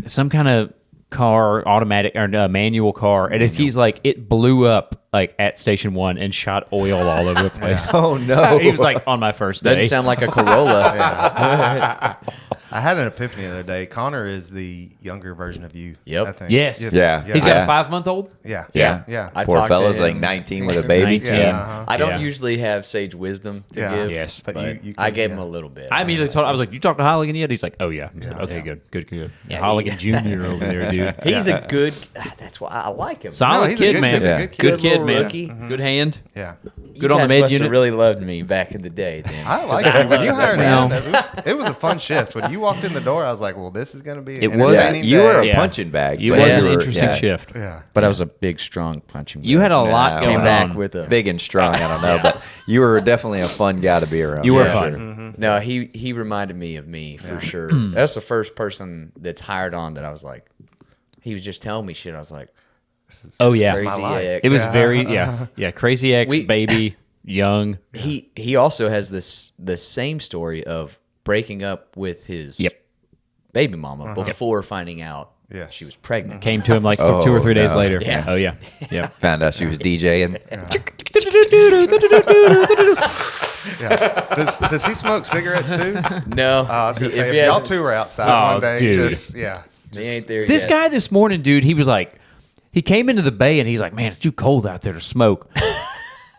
some kind of car, automatic or manual car, and he's like, it blew up like at Station 1 and shot oil all over the place. Oh no. He was like, on my first day. Doesn't sound like a Corolla. I had an epiphany the other day. Connor is the younger version of you. Yep. I think. Yes. Yeah. He's got a 5-month-old. Yeah. Yeah. Yeah. I Poor talked to fella's like him. 19 with a baby. 19. Yeah. I don't Yeah. usually have sage wisdom to Yeah. give. Yes. but But you I can- gave yeah. him a little bit. I immediately told him, I was like, you talked to Holligan yet? He's like, oh, yeah. Okay, Yeah. good. Yeah, Holligan Jr. over there, dude. He's a good. That's why I like him. Solid he's a kid, good- man. he's a Yeah. good kid. Good kid, little man. rookie. Good hand. Yeah. Good you on the guys med must have unit. really loved me back in the day. Then I liked you. When you hired Well- him, it was a fun shift. When you walked in the door, I was like, well, this is going to be an It was- Yeah, entertaining you were a day. Yeah. punching bag. You but was you an were- interesting yeah. shift. Yeah. but I was a big, strong punching. You had a lot Nah, going came back on. with a Big and strong, I don't know, but you were definitely a fun guy to be around. You were for fun. sure. Mm-hmm. No, he reminded me of me for sure. That's the first person that's hired on that I was like, he was just telling me shit. I was like, Oh, yeah. crazy life. X. It was very, yeah. Crazy X, We- baby, young. He also has the same story of breaking up with his Yep. baby mama before finding out Yes. she was pregnant. Came to him like Oh, 2 or 3 days no. later. Yeah. Oh, yeah. Yeah. Found out she was DJing. Yeah. Does he smoke cigarettes too? No, I was going to say, If if he y'all hasn't- two were outside Oh, one day, dude. he ain't there This yet. guy this morning, dude, he was like, he came into the bay and he's like, man, it's too cold out there to smoke.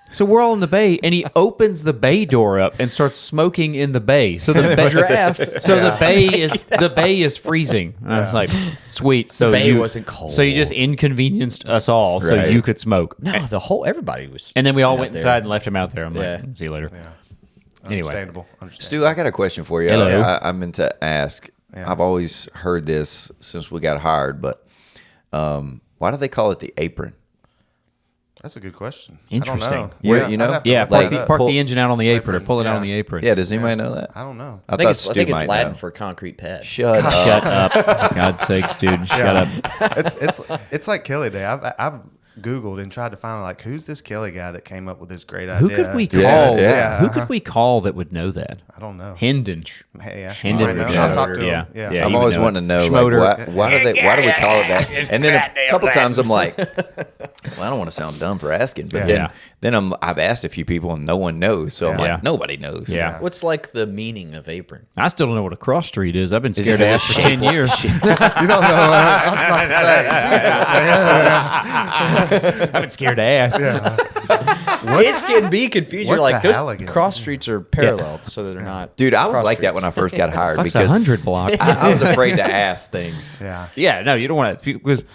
So we're all in the bay, and he opens the bay door up and starts smoking in the bay. So the bay, Draft. so the bay is freezing. And I was like, sweet. So bay you wasn't cold. So you just inconvenienced us all, so Right. you could smoke. No, everybody was. And then we all out went there. inside and left him out there. I'm Yeah. like, see you later. Anyway, Understandable. Stu, I got a question for you. Hello. I meant to ask. Yeah. I've always heard this since we got hired, but why do they call it the apron? That's a good question. Interesting. I don't know. Where- Yeah, you know? I'd have to yeah, look park, that up. park pull- the engine out on the apron or pull it out on the Yeah. apron. Yeah, does anybody know that? I don't know. I I think Stu it's might Latin know. for concrete pad. Shut up. Shut up. For God's sakes, dude. Shut up. It's like Kelly Day. I've Googled and tried to find like who's this Kelly guy that came up with this great idea. Who could we call? Yeah, yeah. Who could we call that would know that? I don't know. Hendon. Hey, yeah, Hendon I know. would I'll know. talk to Yeah. him. Yeah. Yeah. I've he would always know wanted to know Schmoeder. like, why do we call it that? And then a couple times I'm like, well, I don't want to sound dumb for asking, but Yeah. then I've asked a few people and no one knows, so I'm Yeah. like, nobody knows. Yeah. What's like the meaning of apron? I still don't know what a cross street is. I've been Is scared it to ask for 10 years. You don't know. I was about to say, Jesus, man. I've been scared to ask. It can be confusing. You're what's like a those halligan? cross streets are parallel, so that they're not. Dude, I was cross like that streets. when I first got hired Fuck's because 100 block. I was afraid to ask things. Yeah. Yeah, no, you don't want to. Because,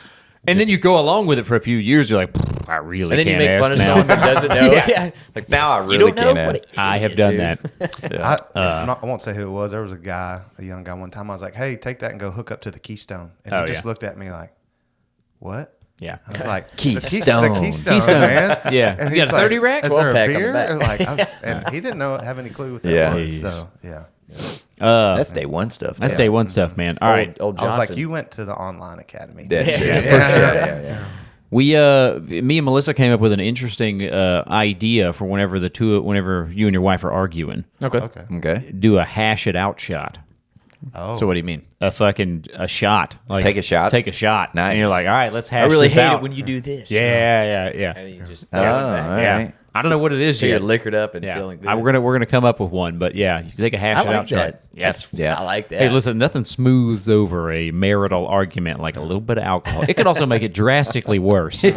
and then you go along with it for a few years. You're like, I really And then you can't make ask fun of now. someone that doesn't know. Yeah. Like now I You really don't know can't what ask. I have done Dude. that. I won't say who it was. There was a young guy one time. I was like, hey, take that and go hook up to the Keystone. And Oh, he just yeah. looked at me like, what? Yeah. I was like, Keystone. The Keystone, Keystone. man. Yeah. And You he's got a 30 rack? Is 12 there a pack on the beer? back. Or like, and he didn't have any clue what that Yeah. was. Jeez. So, yeah. That's day one stuff. That's though. day one stuff, man. All right. Old I was Johnson. like, you went to the online academy. That's it. Yeah. For sure. Yeah. We, me and Melissa came up with an interesting idea for whenever you and your wife are arguing. Okay. Okay. Okay. Do a hash it out shot. Oh. So what do you mean? A shot. Like Take a shot? Take a shot. Nice. And you're like, all right, let's hash I really this hate out. it when you do this. Yeah. And you just Oh, all Yeah. right. I don't know what it is so you're yet. liquored up and Yeah. feeling good. We're gonna come up with one, but yeah, you take a hash I it like out shot. that. Yes. Yeah. I like that. Hey, listen, nothing smooths over a marital argument like a little bit of alcohol. It could also make it drastically worse. So,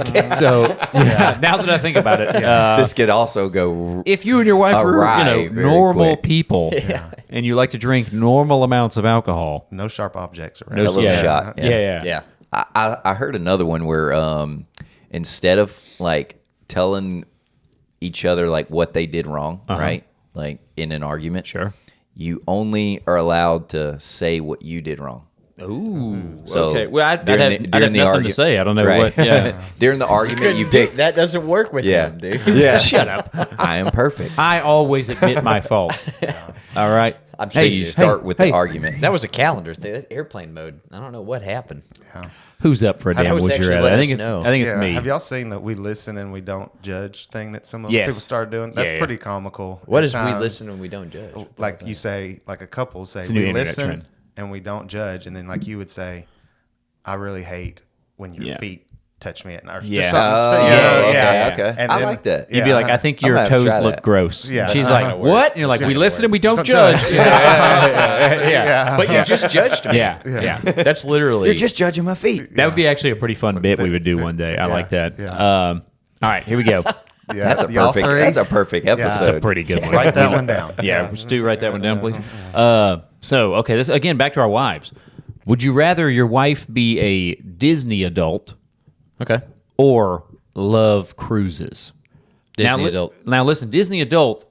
yeah, now that I think about it, This could also go. if you and your wife are, Awry very normal quick. people, and you like to drink normal amounts of alcohol, No sharp objects around. no- little yeah, shot, Yeah. yeah. I heard another one where instead of like telling each other like what they did wrong, right? Like in an argument, Sure. you only are allowed to say what you did wrong. Ooh. So okay. Well, I'd during have, the- I'd during have the nothing to argu- say. I don't know Right. what. Yeah. During the argument, you pick. That doesn't work with Yeah. them, dude. Yeah. Shut up. I am perfect. I always admit my faults. All right. I'm So sure you you start with hey. the argument. That was a calendar thing. That's airplane mode. I don't know what happened. Who's up for a damn was would you actually rather? let I think us it's know. I think it's Yeah. me. Have y'all seen that we listen and we don't judge thing that some of Yes. people started doing? That's Yeah. pretty comical. What At is we times, listen and we don't judge? Like you say, like a couple say, a new we internet listen trend. and we don't judge, and then like you would say, I really hate when your Yeah. feet touch me at night. Yeah. Just something, Okay. And I then- like that. You'd be like, I think your I'm gonna have to toes try look that. gross. Yeah. She's That's like, not what? And you're like, That's we not listen gonna and we work. don't judge. Yeah. But you just judged me. Yeah. That's literally. You're just judging my feet. That would be actually a pretty fun bit we would do one day. I like that. Yeah. All right, here we go. Yeah. That's a Y'all perfect. three? That's a perfect episode. That's a pretty good one. Write that one down. Yeah, Stu, write that one down, please. So, okay, this again, back to our wives. Would you rather your wife be a Disney adult Okay. or love cruises? Disney adult. Now, listen, Disney adult.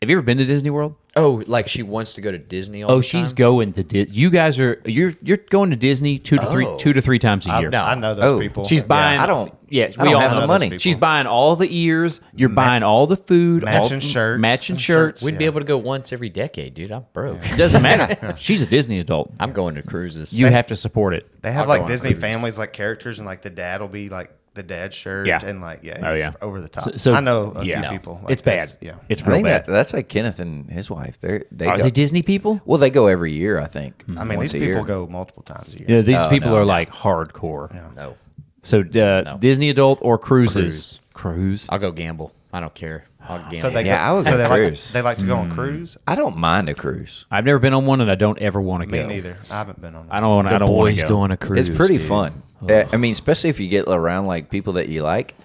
Have you ever been to Disney World? Oh, like she wants to go to Disney all Oh, the she's time? going to Disney. You guys are you're going to Disney two to three times a year. no. I know those Oh. people. She's buying. I don't- Yeah, I we don't all have know the those money. people. She's buying all the ears. You're buying all the food, matching shirts. matching shirts. We'd be able to go once every decade, dude. I'm broke. It doesn't matter. She's a Disney adult. I'm going to cruises. You have to support it. They have I'll like go on Disney cruise. families, like characters, and like the dad will be like the dad shirt, Yeah. and like it's Oh, yeah. over the top. So I know a yeah. few people. Like It's bad. this. Yeah, It's I real think bad. that's like Kenneth and his wife. They Are go, they Disney people? well, they go every year. I think. I mean, once these a year. people go multiple times a year. Yeah, these people no, are no. like hardcore. No. So Disney adult or cruises? Cruise. I'll go gamble. I don't care. I'll gamble. So they Yeah, I go, would so go they cruise. like to go on cruise. I don't mind a cruise. I've never been on one, and I don't ever want to Me go. neither. I haven't been on. I don't want. I don't want to go. a cruise. It's pretty fun. I mean, especially if you get around like people that you like,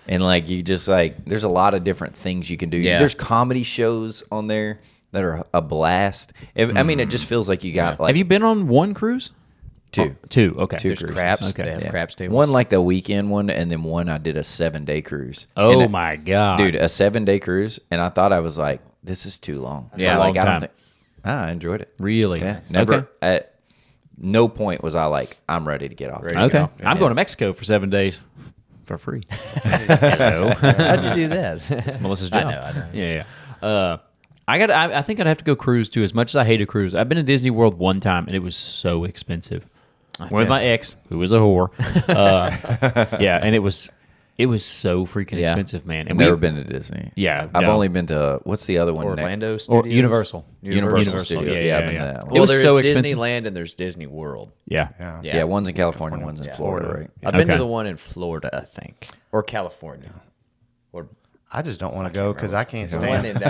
and like you just like. There's a lot of different things you can do. Yeah. There's comedy shows on there that are a blast. I mean, it just feels like you got like Have you been on one cruise? two. Two. Okay. Two There's cruises. craps. Okay. They have Yeah. craps tables. One like the weekend one, and then one I did a 7-day cruise. Oh And my god, dude, a 7-day cruise, and I thought I was like, this is too long. Yeah, like long I don't time. think I enjoyed it. Really? Yeah, never. Okay. At no point was I like, I'm ready to get off. this. Okay. I'm going to Mexico for 7 days for free. Hello. How'd you do that? Melissa's I job. know, I know. Yeah. I think I'd have to go cruise too. As much as I hate a cruise, I've been to Disney World one time and it was so expensive. Went with my ex, who was a whore. Yeah, and it was so freaking Yeah. expensive, man. I've And never been to Disney. Yeah, I've no. only been to what's the other one? Orlando or Studios? Universal. Universal Studios. Yeah, I've been to that one. It Well, was there's so expensive. Disneyland and there's Disney World. Yeah. Yeah. Yeah, one's in California, one's in Florida, right? I've been to Okay. the one in Florida, I think, or California, or I just don't want to go because I can't the one stand. in.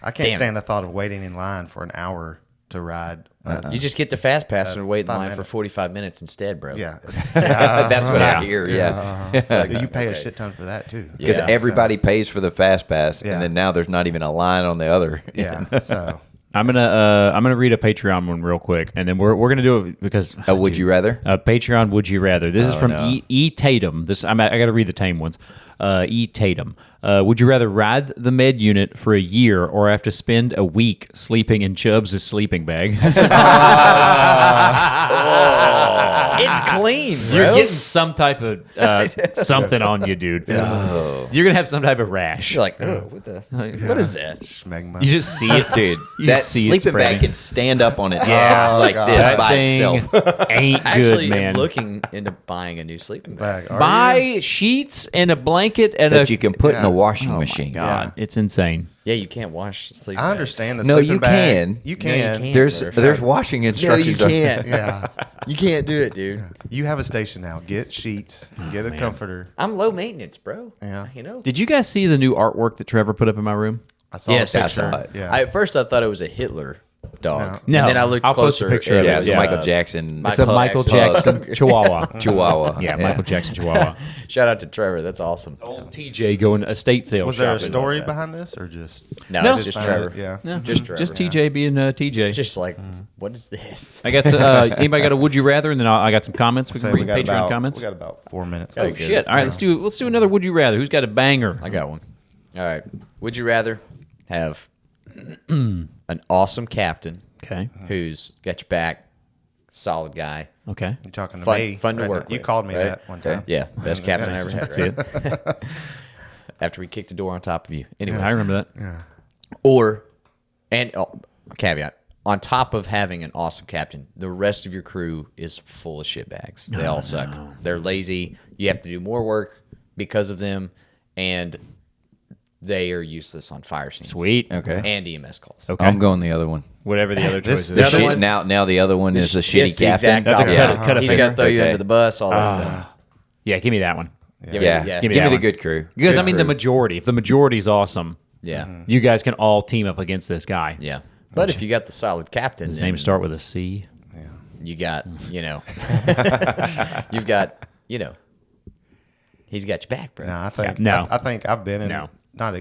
I can't Damn. stand the thought of waiting in line for an hour to ride. You just get the fast pass and wait in 5 line for minutes. 45 minutes instead, bro. Yeah, That's what Yeah. I hear. Yeah, It's like, you pay a okay. shit ton for that too. because Yeah. everybody pays for the fast pass, Yeah. and then now there's not even a line on the other. Yeah, so I'm gonna read a Patreon one real quick, and then we're gonna do it because Would you rather? Patreon Would You Rather. This is from no. E Tatum. I got to read the tame ones. E Tatum. Would you rather ride the med unit for a year or have to spend a week sleeping in Chubbs' sleeping bag? It's clean, bro. You're getting some type of something on you, dude. You're gonna have some type of rash. You're like, oh, what the? What is that? smegma. You just see it, Dude, You that see it sleeping bag spreading. can stand up on its Yeah. like God. this That by thing itself. ain't Actually, good, man. I'm looking into buying a new sleeping bag. Bag. Are Buy you? sheets and a blanket and That a you can put in the Yeah. washing Oh machine. my God, it's insane. Yeah, you can't wash sleeping I understand the No, sleeping you bag. can. You No, you can. can't. There's washing bags. instructions. No, you can't. Yeah, You can't do it, dude. you have a station now. Get sheets. Get a man. comforter. I'm low maintenance, bro. Yeah. You know. Did you guys see the new artwork that Trevor put up in my room? I saw Yes, a I picture. saw it. Yeah, At first, I thought it was a Hitler dog. No. And then I looked I'll post a closer. picture of Yeah, it. it's Yeah. Michael Jackson. It's a Michael Jackson Chihuahua. Chihuahua. Yeah, Michael Jackson Chihuahua. Shout out to Trevor. That's awesome. Old TJ going estate sale. was there a shopping. story behind this or just? No, No. it's just found Trevor. it? Yeah. No, Just Trevor. just TJ being TJ. It's just like, what is this? I got anybody got a would you rather, and then I got some comments. We can read Patreon comments. We got about 4 minutes. Oh shit! All right, let's do another would you rather. Who's got a banger? I got one. All right. Would you rather have an awesome captain Okay. who's got your back, solid guy? Okay. You talking to Fun- me? fun to right work now. You with, called me right? that one time. Yeah, best captain I ever had. That's it. After we kicked the door on top of you. Anyway, I remember that. or and caveat on top of having an awesome captain, the rest of your crew is full of shitbags. They all suck. They're lazy. You have to do more work because of them, and they are useless on fire scenes. Sweet. Okay. And EMS calls. Okay. I'm going the other one. Whatever the other choice This- is. the other Shit, one- now the other one is the shitty It's the captain. exact That's a opposite. cut a He's finger. got to throw you Okay. under the bus, all that stuff. Yeah, give me that one. Yeah. yeah. Give me me that the one. good crew. Because Good I mean, the crew. majority. If the majority's awesome, Yeah. you guys can all team up against this guy. Yeah. But if you got the solid captain, His then name start with a C. you got, you've got, he's got your back, bro. No, I think No. I think I've been in No. not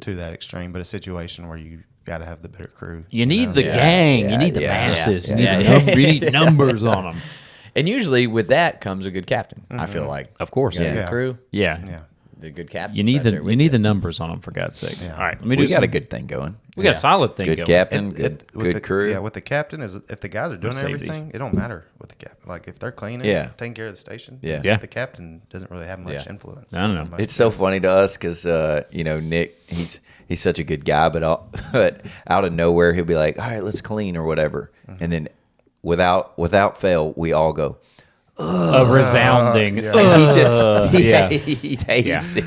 to that extreme, but a situation where you got to have the better crew. You need know? the gang. You need the yeah, masses. yeah, You need, yeah. you need numbers on them. And usually with that comes a good captain. I feel like, Of course. You got a Yeah. good crew, Yeah. Yeah. the good captain. You need the numbers on them for God's sakes. Yeah. All right, let me do We got some- a good thing going. We got a solid thing Good going. captain, With good the, crew. Yeah, with the captain is if the guys are doing save everything, it don't matter with the captain. Like if they're cleaning, Yeah. taking care of the station, Yeah. Yeah. the captain doesn't really have much Yeah. influence. I don't know. It's so funny to us because Nick, he's such a good guy, but out of nowhere he'll be like, "All right, let's clean" or whatever, and then without fail, we all go. A resounding. yeah. And he yeah. he hates it.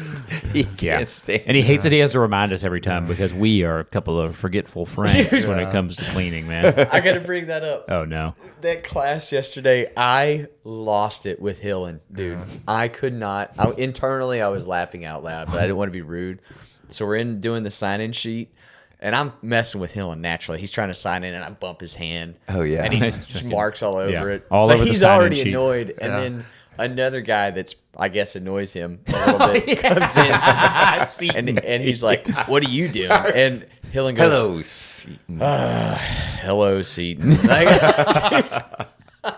He can't Yeah. stand. And he hates it. He has to remind us every time because we are a couple of forgetful franks when it comes to cleaning, man. I got to bring that up. Oh, no. That class yesterday, I lost it with Hillen, dude. I could not. Internally, I was laughing out loud, but I didn't want to be rude. So we're doing the sign-in sheet, and I'm messing with Hillen naturally. He's trying to sign in, and I bump his hand. Oh, yeah. And he just marks all over Yeah, it. all so over the he's sign-in already sheet. annoyed. And Yeah. then another guy that's, I guess, annoys him a little bit comes in, and he's like, "What are you doing?" And Hillen goes, Hello, Seton. Hello, Seton. Like, dude,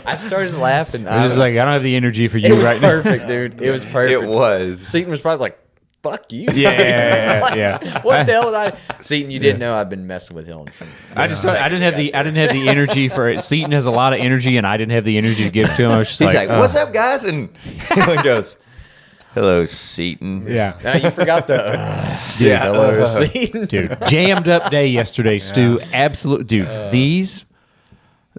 I started laughing. I was just like, I don't have the energy for it you was right now. perfect, dude. It was perfect. It was. Seton was probably like, "Fuck you." Yeah. What the hell did I? Seton, you didn't know I've been messing with Hillen. I didn't have the energy for it. Seton has a lot of energy, and I didn't have the energy to give to him. I was just He's like, oh. "What's up, guys?" And he goes, "Hello, Seton." Yeah. Now you forgot the Yeah. hello, Seton. Dude, jammed up day yesterday, Stu. Absolute, dude. These,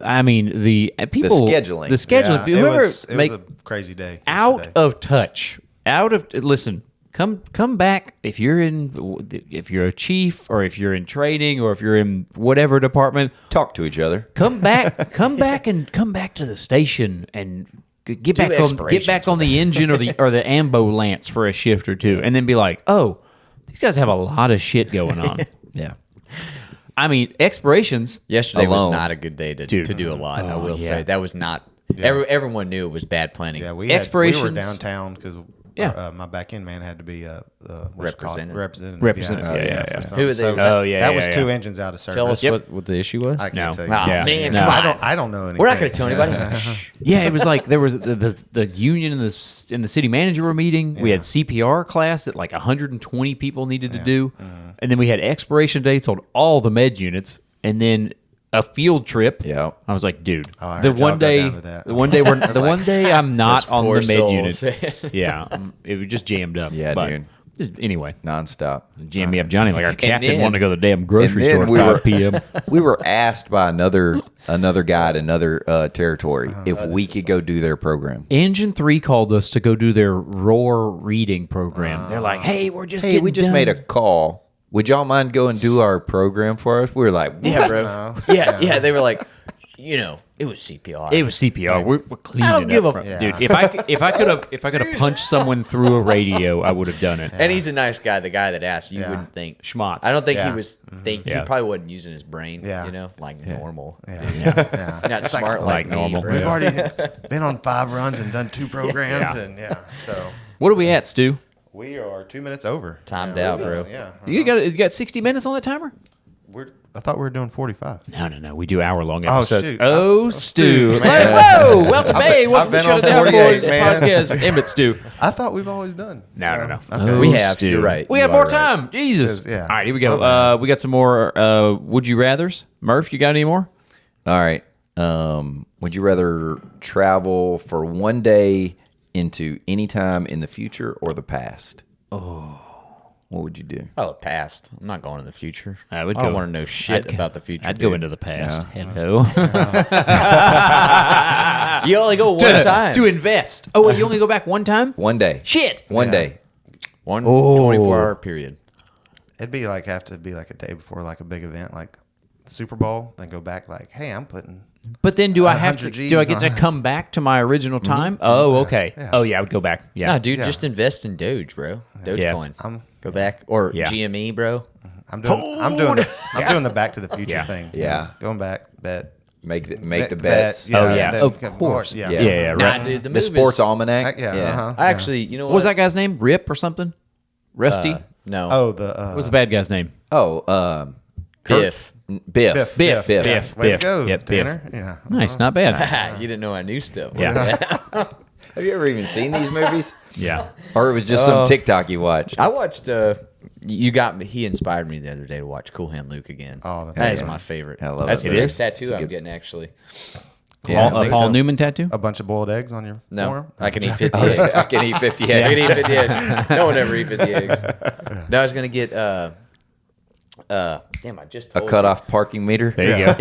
I mean, the people, scheduling. the scheduling. Yeah, whoever it make was a crazy day. out yesterday. of touch, out of listen. Come back if you're a chief or if you're in training or if you're in whatever department. Talk to each other. Come back to the station and get back on the engine or the ambo lance for a shift or two, and then be like, oh, these guys have a lot of shit going on. Yeah. I mean, expirations. Yesterday was Alone. not a good day to do a lot. I will yeah. say that was not. Everyone knew it was bad planning. Yeah, we were Expirations. downtown because Yeah. my back end man had to be Representative. representative. Yeah. for something. Who are they? So Oh, yeah, that yeah, was yeah. 2 engines out of service. Tell us what the issue was. I can't No. tell you. Nah, Yeah. man, No. come on. I don't know anything. We're not going to tell anybody. Yeah, it was like there was the union and the city manager were meeting. We had CPR class that like 120 people needed to do, and then we had expiration dates on all the med units, and then a field trip. Yeah. I was like, dude, I the heard y'all one go day, down to that. the one day we're one day I'm not Those on poor the med souls. unit. Yeah, it was just jammed up. Yeah, but dude. just- anyway, Nonstop. jam me up, Johnny. Like our captain then- wanted to go to the damn grocery and then store at 5 p.m. We were asked by another guy at another territory if we could go do their program. Engine 3 called us to go do their roar reading program. They're like, hey, we're just Hey, getting we just done. made a call. Would y'all mind going and do our program for us? We were like, Yeah, "What?" bro. Yeah. They were like, it was CPR. It was CPR. We're cleaning I don't give up a- front. Dude. If I could have punched someone through a radio, I would have done it. And he's a nice guy. The guy that asked, you Yeah. wouldn't think Schmatz. I don't think he Yeah. was think Yeah. he probably wasn't using his brain. Yeah. Like normal. Yeah. Not smart like me, normal. bro. We've already been on 5 runs and done 2 programs, Yeah. and so What are we at, Stu? we are 2 minutes over. Timed Yeah, out, so, bro. Yeah, You got 60 minutes on that timer? I thought we were doing 45. No. We do hour-long Oh, episodes. shoot. Oh, Stu. Stu, Hey, man. whoa! Welcome, hey, I've welcome to been Shut on It Down 48, Boys man. podcast. Damn it, Stu. I thought we've always done. No. Okay. Oh, We have. Stu. You're right. We You have are more right. time. Jesus. Yeah. All right, here we go. Oh, We got some more Would You Rathers. Murph, you got any more? All right. Would you rather travel for one day into any time in the future or the past? Oh. What would you do? Oh, past. I'm not going to the future. I would I don't go- want to know shit I'd- about the future. I'd go dude. into the past. Hello. You only go one time. To invest. Oh, wait, you only go back one time? One day. Shit. One day. One 24-hour period. It'd be have to be like a day before like a big event, like Super Bowl, then go back like, hey, I'm putting. But then do I have to? 100 Do I Gs get to on it. come back to my original time? Oh, okay. Yeah. Oh, yeah. I would go back. Yeah. No, dude, Yeah. just invest in Doge, bro. Dogecoin. Go back or Yeah. GME, bro. I'm doing the Back to the Future Yeah. thing. Yeah. Going back, bet. Make the Bet- bets. bet, Oh, yeah. then- Of course. Yeah. Yeah. Nah, Right. dude, the The move sports is, almanac. Yeah. Uh-huh. I actually, you know What was what? that guy's name? Rip or something? Rusty? No. Oh, the What was the bad guy's name? Oh, Biff. Biff. Biff. Biff. Biff. Way Biff. to go, Yep, Biff. Tanner. Yeah. Nice. Not bad. You didn't know I knew stuff. Yeah. Have you ever even seen these movies? Yeah. Or it was just some TikTok you watched? I watched. You got me. He inspired me the other day to watch Cool Hand Luke again. Oh, that's that is good. my favorite. I love That's it. the It next is? tattoo I'm good- getting actually. Yeah, Paul, I think Paul so. Newman tattoo? A bunch of boiled eggs on your No, forearm? I can eat 50 eggs. I can eat 50 I eggs. can eat 50 eggs. No one ever eat 50 eggs. No, I was gonna get. Damn, I just A told cutoff parking meter. There you go.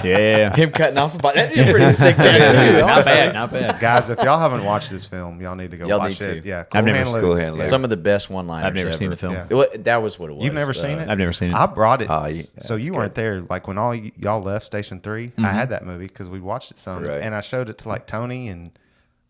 Yeah. Him cutting off a bite. That'd be a pretty sick tattoo. Not honestly. bad. Not bad. Guys, if y'all haven't watched this film, y'all need to go Y'all watch need it. to. Yeah, I've never Hand seen Cool Luke. Hand Luke. Some of the best one-liners. I've never ever. seen the film. Yeah. That was what it was. You've never seen it? I've never seen it. I brought it. Oh, So you weren't there. Like when all y'all left Station 3, I had that movie because we watched it some. Right. And I showed it to like Tony and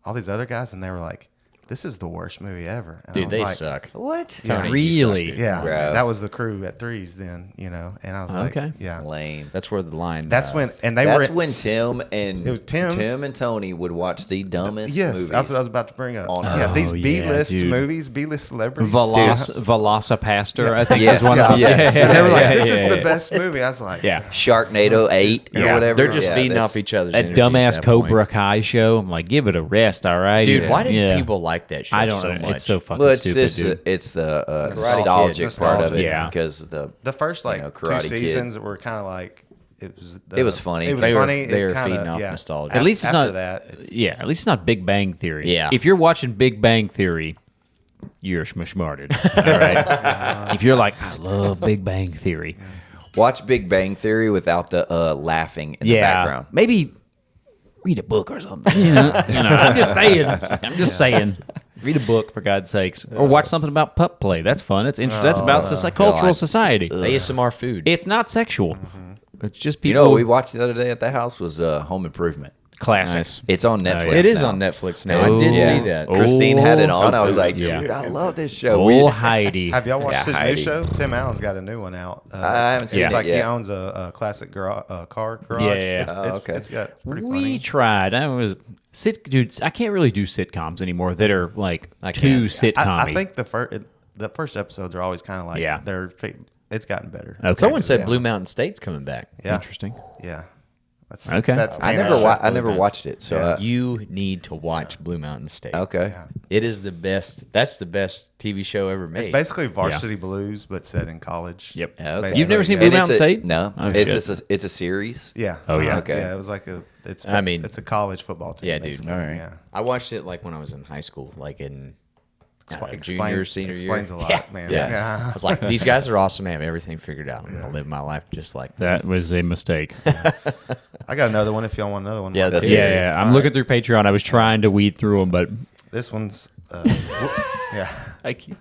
all these other guys, and they were like, this is the worst movie ever. And I Dude, was they like, suck. What? Tony, you Really? suck, dude. Yeah, Bro. that was the crew at Threes then, And I was like, Okay. yeah. Lame. That's where the line. That's when, and they That's were. when Tim and It was Tim. and Tony would watch the dumbest Yes, movies. that's what I was about to bring up. On Yeah, Earth. these Oh, yeah, B-list dude. movies, B-list celebrities. Velocipaster, I think Yes. is one of them. Yes. And they were like, Yeah, this yeah, is yeah, the yeah. best movie. I was like, Yeah. Sharknado 8 or Yeah. whatever. They're just Yeah, feeding that's- off each other's That energy at dumbass that point. Cobra Kai show. I'm like, give it a rest, all right? Dude, why did Yeah. people like that show I don't so know. much? It's so fucking Well, it's stupid, this. dude. It's the Kid. nostalgic part of it. Yeah. Because the first like Karate two Kid. seasons were kind of like it was funny. It was They were- funny. they It were kinda- feeding off yeah. nostalgia. At least it's after not. that. It's, Yeah, at least it's not Big Bang Theory. Yeah. If you're watching Big Bang Theory, you're schmashmarted. All right. If you're like, I love Big Bang Theory. watch Big Bang Theory without the laughing in the background. Maybe read a book or something. I'm just saying. Read a book for God's sakes, or watch something about pup play. That's fun. That's interesting. That's about cultural God. society. ASMR food. It's not sexual. It's just You people. know what we watched the other day at the house was Home Improvement. classic. Nice. It's on Netflix. yeah. It is now. on Netflix now. Oh, I did yeah. see that. Christine had it on. I was like, Yeah. dude, I love this show. Old Heidi. have y'all watched Yeah, his Heidi. new show? Tim Allen's got a new one out. I haven't seen it's it like he yet. owns a classic car garage. Yeah. It's, Oh, okay. it's got pretty We funny. tried. Dude, I can't really do sitcoms anymore that are like too can't. sitcom. I think the first episodes are always kind of like Yeah. it's gotten better. Okay. Someone said Yeah. Blue Mountain State's coming back. Yeah. Interesting. Yeah. That's, Okay. That's I Tanner's never, show. I never watched it. So You need to watch Blue Mountain State. okay. It is the best. That's the best TV show ever made. It's basically Varsity Blues, but set in college. Yep. Okay. Basically, You've never seen yeah. Blue And Mountain it's a- State? No, Oh, it's a series. Yeah. Oh, yeah. Okay. Yeah, it was like it's I mean- it's a college football team. Yeah, dude. basically. All right. Yeah. I watched it like when I was in high school, like in I don't know, junior, senior explains year. a lot, man. Yeah. I was like, these guys are awesome. I have everything figured out. I'm gonna live my life just like this. That was a mistake. I got another one if y'all want another one. Yeah, Like, that's Yeah, yeah. I'm looking through Patreon. I was trying to weed through them, but This one's yeah.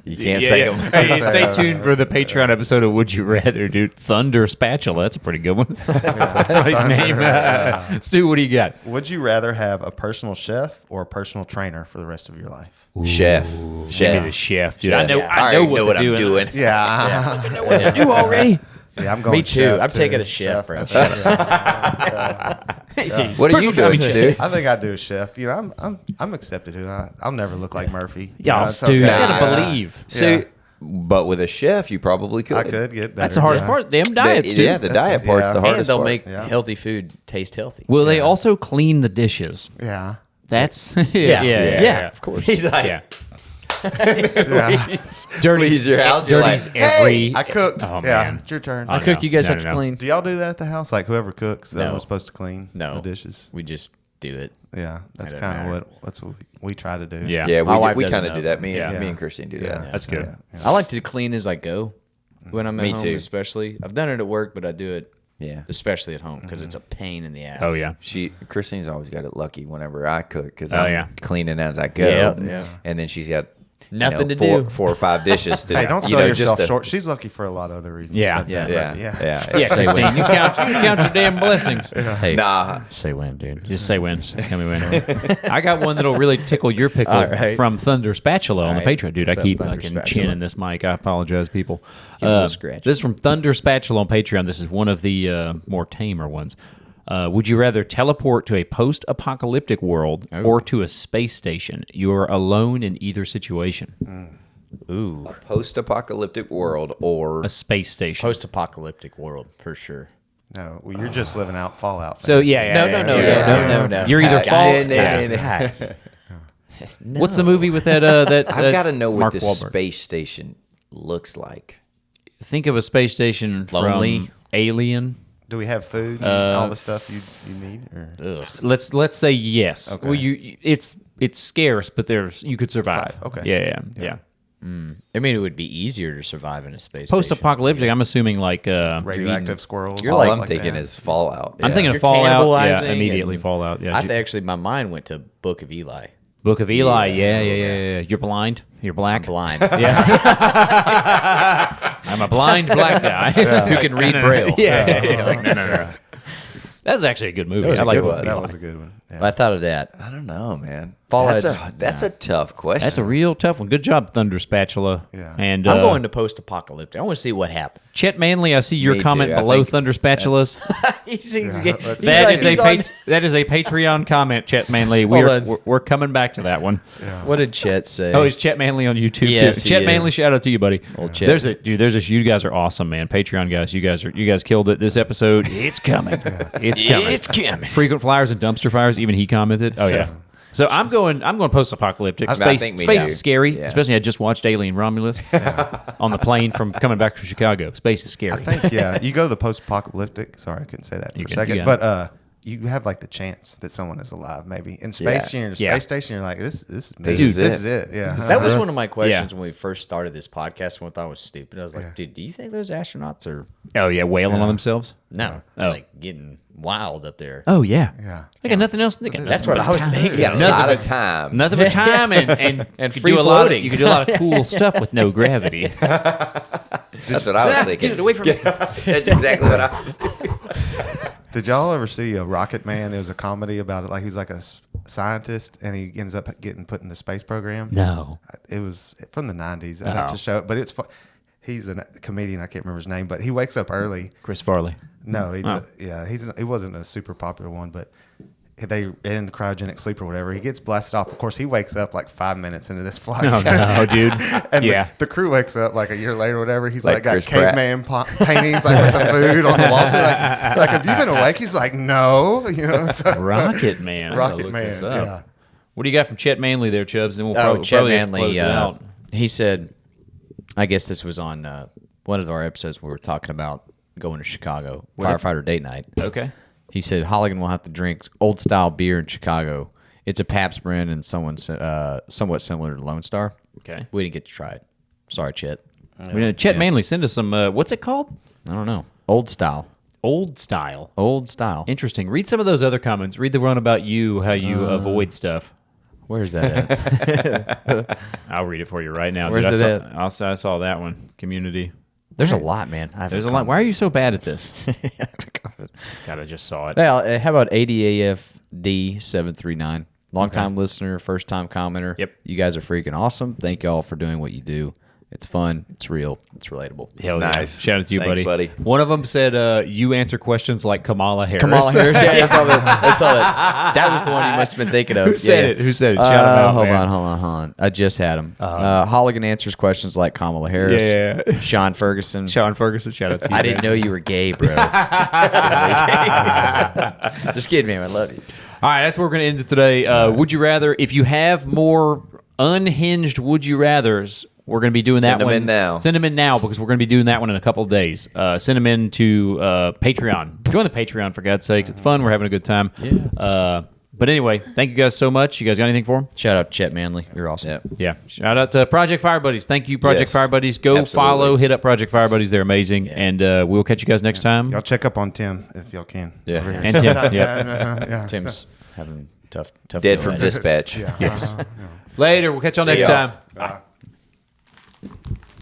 You can't say them. Hey, stay tuned for the Patreon episode of Would You Rather, dude. Thunder Spatula. That's a pretty good one. That's not his name. Stu, what do you got? Would you rather have a personal chef or a personal trainer for the rest of your life? Chef. Give me Chef. the chef, dude. Chef. I know already what, I'm doing. Yeah. I know what to do already. Yeah, I'm going Me too. chef, I'm taking a chef, bro. What are you doing, dude? I think I'd do a chef. I'm accepted. I'll never look like Murphy. Y'all, It's Stu, you okay. gotta believe. See, but with a chef, you probably could. I could get better. That's the hardest yeah. part. Damn diets, dude. Yeah, the diet part's the And hardest they'll part. make Yeah. healthy food taste healthy. Will they also clean the dishes? Yeah. That's yeah, of course. He's like, yeah. Yeah. Dirty, Leaves your house, you're dirty's like, every. I cooked. Oh, yeah. man. It's your turn. I I cooked. know. You guys No, have no, to no. clean. Do y'all do that at the house? Like whoever cooks, they're No. supposed to clean No. the dishes. We just do it. Yeah, that's It doesn't kind of matter. what we try to do. Yeah. yeah, My wife we doesn't kind of know. do that. Me Yeah. and Christine do that. That's good. Yeah. I like to clean as I go when I'm at Me home, too. especially. I've done it at work, but I do it Yeah. especially at home because it's a pain in the ass. Oh yeah. Christine's always got it lucky whenever I cook because Oh, I'm yeah. cleaning as I go. Yeah, yeah. And then she's got Nothing to four, do. 4 or 5 dishes to Hey, don't you sell know, yourself just to- short. She's lucky for a lot of other reasons. Yeah. besides Yeah, that, yeah, but yeah. Yeah, Christine, you count your damn blessings. Hey, Nah, say when, dude. Just say when. Tell me when. I got one that'll really tickle your pickle All right. from Thunder Spatula on the right. Patreon. Dude, I What's up, keep Thunder fucking Spatula? chinning this mic. I apologize, people. Give it a little scratch. This is from Thunder Spatula on Patreon. This is one of the more tamer ones. Would you rather teleport to a post-apocalyptic world or to a space station? You are alone in either situation. Ooh. post-apocalyptic world or A space station. Post-apocalyptic world, for sure. No, well, you're just living out Fallout. So, fantasy. yeah. No. You're either false. Guys. What's the movie with that? I've got to know what Mark this Wahlberg. space station looks like. Think of a space station Lonely. from Alien. Do we have food and all the stuff you need? Or? Let's say yes. Okay. Well, it's scarce, but you could survive. Okay. Yeah. I mean, it would be easier to survive in a space Post-apocalyptic. I'm assuming like Radioactive squirrels. All stuff I'm thinking is Fallout. I'm Yeah. thin You're Fallout. Yeah, cannibalizing immediately and- Fallout. Yeah. I think actually my mind went to Book of Eli. Book of Eli. Yeah. You're blind. You're black. Blind. Yeah. I'm a blind black guy Who can read Braille. Yeah. Like, no. That's actually a good movie. was I a like good Book one. of That Eli. was a good one. Yeah. I thought of that. I don't know, man. Fallout's- That's a tough question. That's a real tough one. Good job, Thunder Spatula. Yeah. And I'm going to post-apocalyptic. I want to see what happened. Chet Manley. I see your Me too. comment I below think- Thunder Spatulas. Let's- That is a Patreon comment, Chet Manley. Hold on. We're coming back to that one. What did Chet say? Oh, he's Chet Manley on YouTube Yes, too. he Chet is. Manley, shout out to you, buddy. Old Chet. There's this. You guys are awesome, man. Patreon guys, you guys killed it. This episode, it's coming. It's coming. It's coming. Frequent flyers and dumpster fires. Even he commented. Oh yeah. So I'm going post-apocalyptic. I Space, think me space too. is scary, Yeah. especially I just watched Alien Romulus on the plane from coming back from Chicago. Space is scary. I think, yeah, you go to the post-apocalyptic. Sorry, I couldn't say that for a good. second. You got But you have like the chance that someone is alive, maybe in space. Yeah. You're in a Yeah. space station. You're like, this is it. Yeah, That was one of my questions when we first started this podcast. One I thought was stupid. I was like, Yeah. dude, do you think those astronauts are Oh yeah, wailing on themselves. no, Oh. like getting wild up there? Oh yeah. Yeah. They got nothing else. They got That's nothing what but I was time. thinking. got a Nothing lot but- of time. Nothing but time and And you could free do a lot. floating. You could do a lot of cool stuff with no gravity. That's what I was thinking. Get it away from me. That's exactly what I was. Did y'all ever see Rocket Man? It was a comedy about it. Like he's like a scientist and he ends up getting put in the space program. No. It was from the 90s. I'd have Oh. to show it, but it's fun. He's a comedian. I can't remember his name, but he wakes up early. Chris Farley. No, he wasn't a super popular one, but they in cryogenic sleep or whatever. He gets blasted off. Of course, he wakes up like 5 minutes into this flight. Oh no, dude. And Yeah. the crew wakes up like a year later or whatever. He's Like like got Chris Pratt. caveman paintings like with the food on the wall. Like, have you been awake? He's like, no. You know, so, Rocket Man. I gotta Rocket look Man. this up. Yeah. What do you got from Chet Manley there, Chubbs? And we'll Oh, Chet probably Manley. close it out. He said, I guess this was on one of our episodes where we were talking about going to Chicago, firefighter date night. Okay. He said Holligan will have to drink old style beer in Chicago. It's a Pabst brand and somewhat similar to Lone Star. Okay. We didn't get to try it. Sorry, Chet. Chet Manley, send us some. What's it called? I don't know. Old style. Old style. Old style. Interesting. Read some of those other comments. Read the one about you, how you avoid stuff. Where's that at? I'll read it for you right now. Where's dude. it I saw that one. Community. There's a lot, man. There's a lot. Why are you so bad at this? God, I just saw it. Well, how about ADAFD739? Long-time listener, first-time commenter. Yep. You guys are freaking awesome. Thank y'all for doing what you do. It's fun. It's real. It's relatable. Hell yeah. Nice. Shout out to you, Thanks, buddy. buddy. One of them said, you answer questions like Kamala Harris. Kamala Harris. Yeah, I saw that. I saw that. That was the one you must have been thinking of. Who said it? Who said it? Shout him out, hold man. on. I just had him. Holligan answers questions like Kamala Harris. Yeah. Sean Ferguson. Sean Ferguson, shout out to you. I didn't man. know you were gay, bro. Just kidding, man. I love you. All right, that's where we're going to end it today. Would you rather, if you have more unhinged would you rathers, we're going to be doing that Send one. them in now. Send them in now because we're going to be doing that one in a couple of days. Send them in to Patreon. Join the Patreon, for God's sakes. It's fun. We're having a good time. Yeah. But anyway, thank you guys so much. You guys got anything for them? Shout out Chet Manley. You're awesome. Yep. Yeah. Shout out to Project Fire Buddies. Thank you, Project Yes. Fire Buddies. Go Absolutely. follow, hit up Project Fire Buddies. They're amazing. And we'll catch you guys next time. Y'all check up on Tim if y'all can. Yeah. Over here. And Tim. Yep. Yeah. Tim's having tough Dead go from at it. dispatch. Yes. Later. We'll catch y'all See next y'all. time. Bye.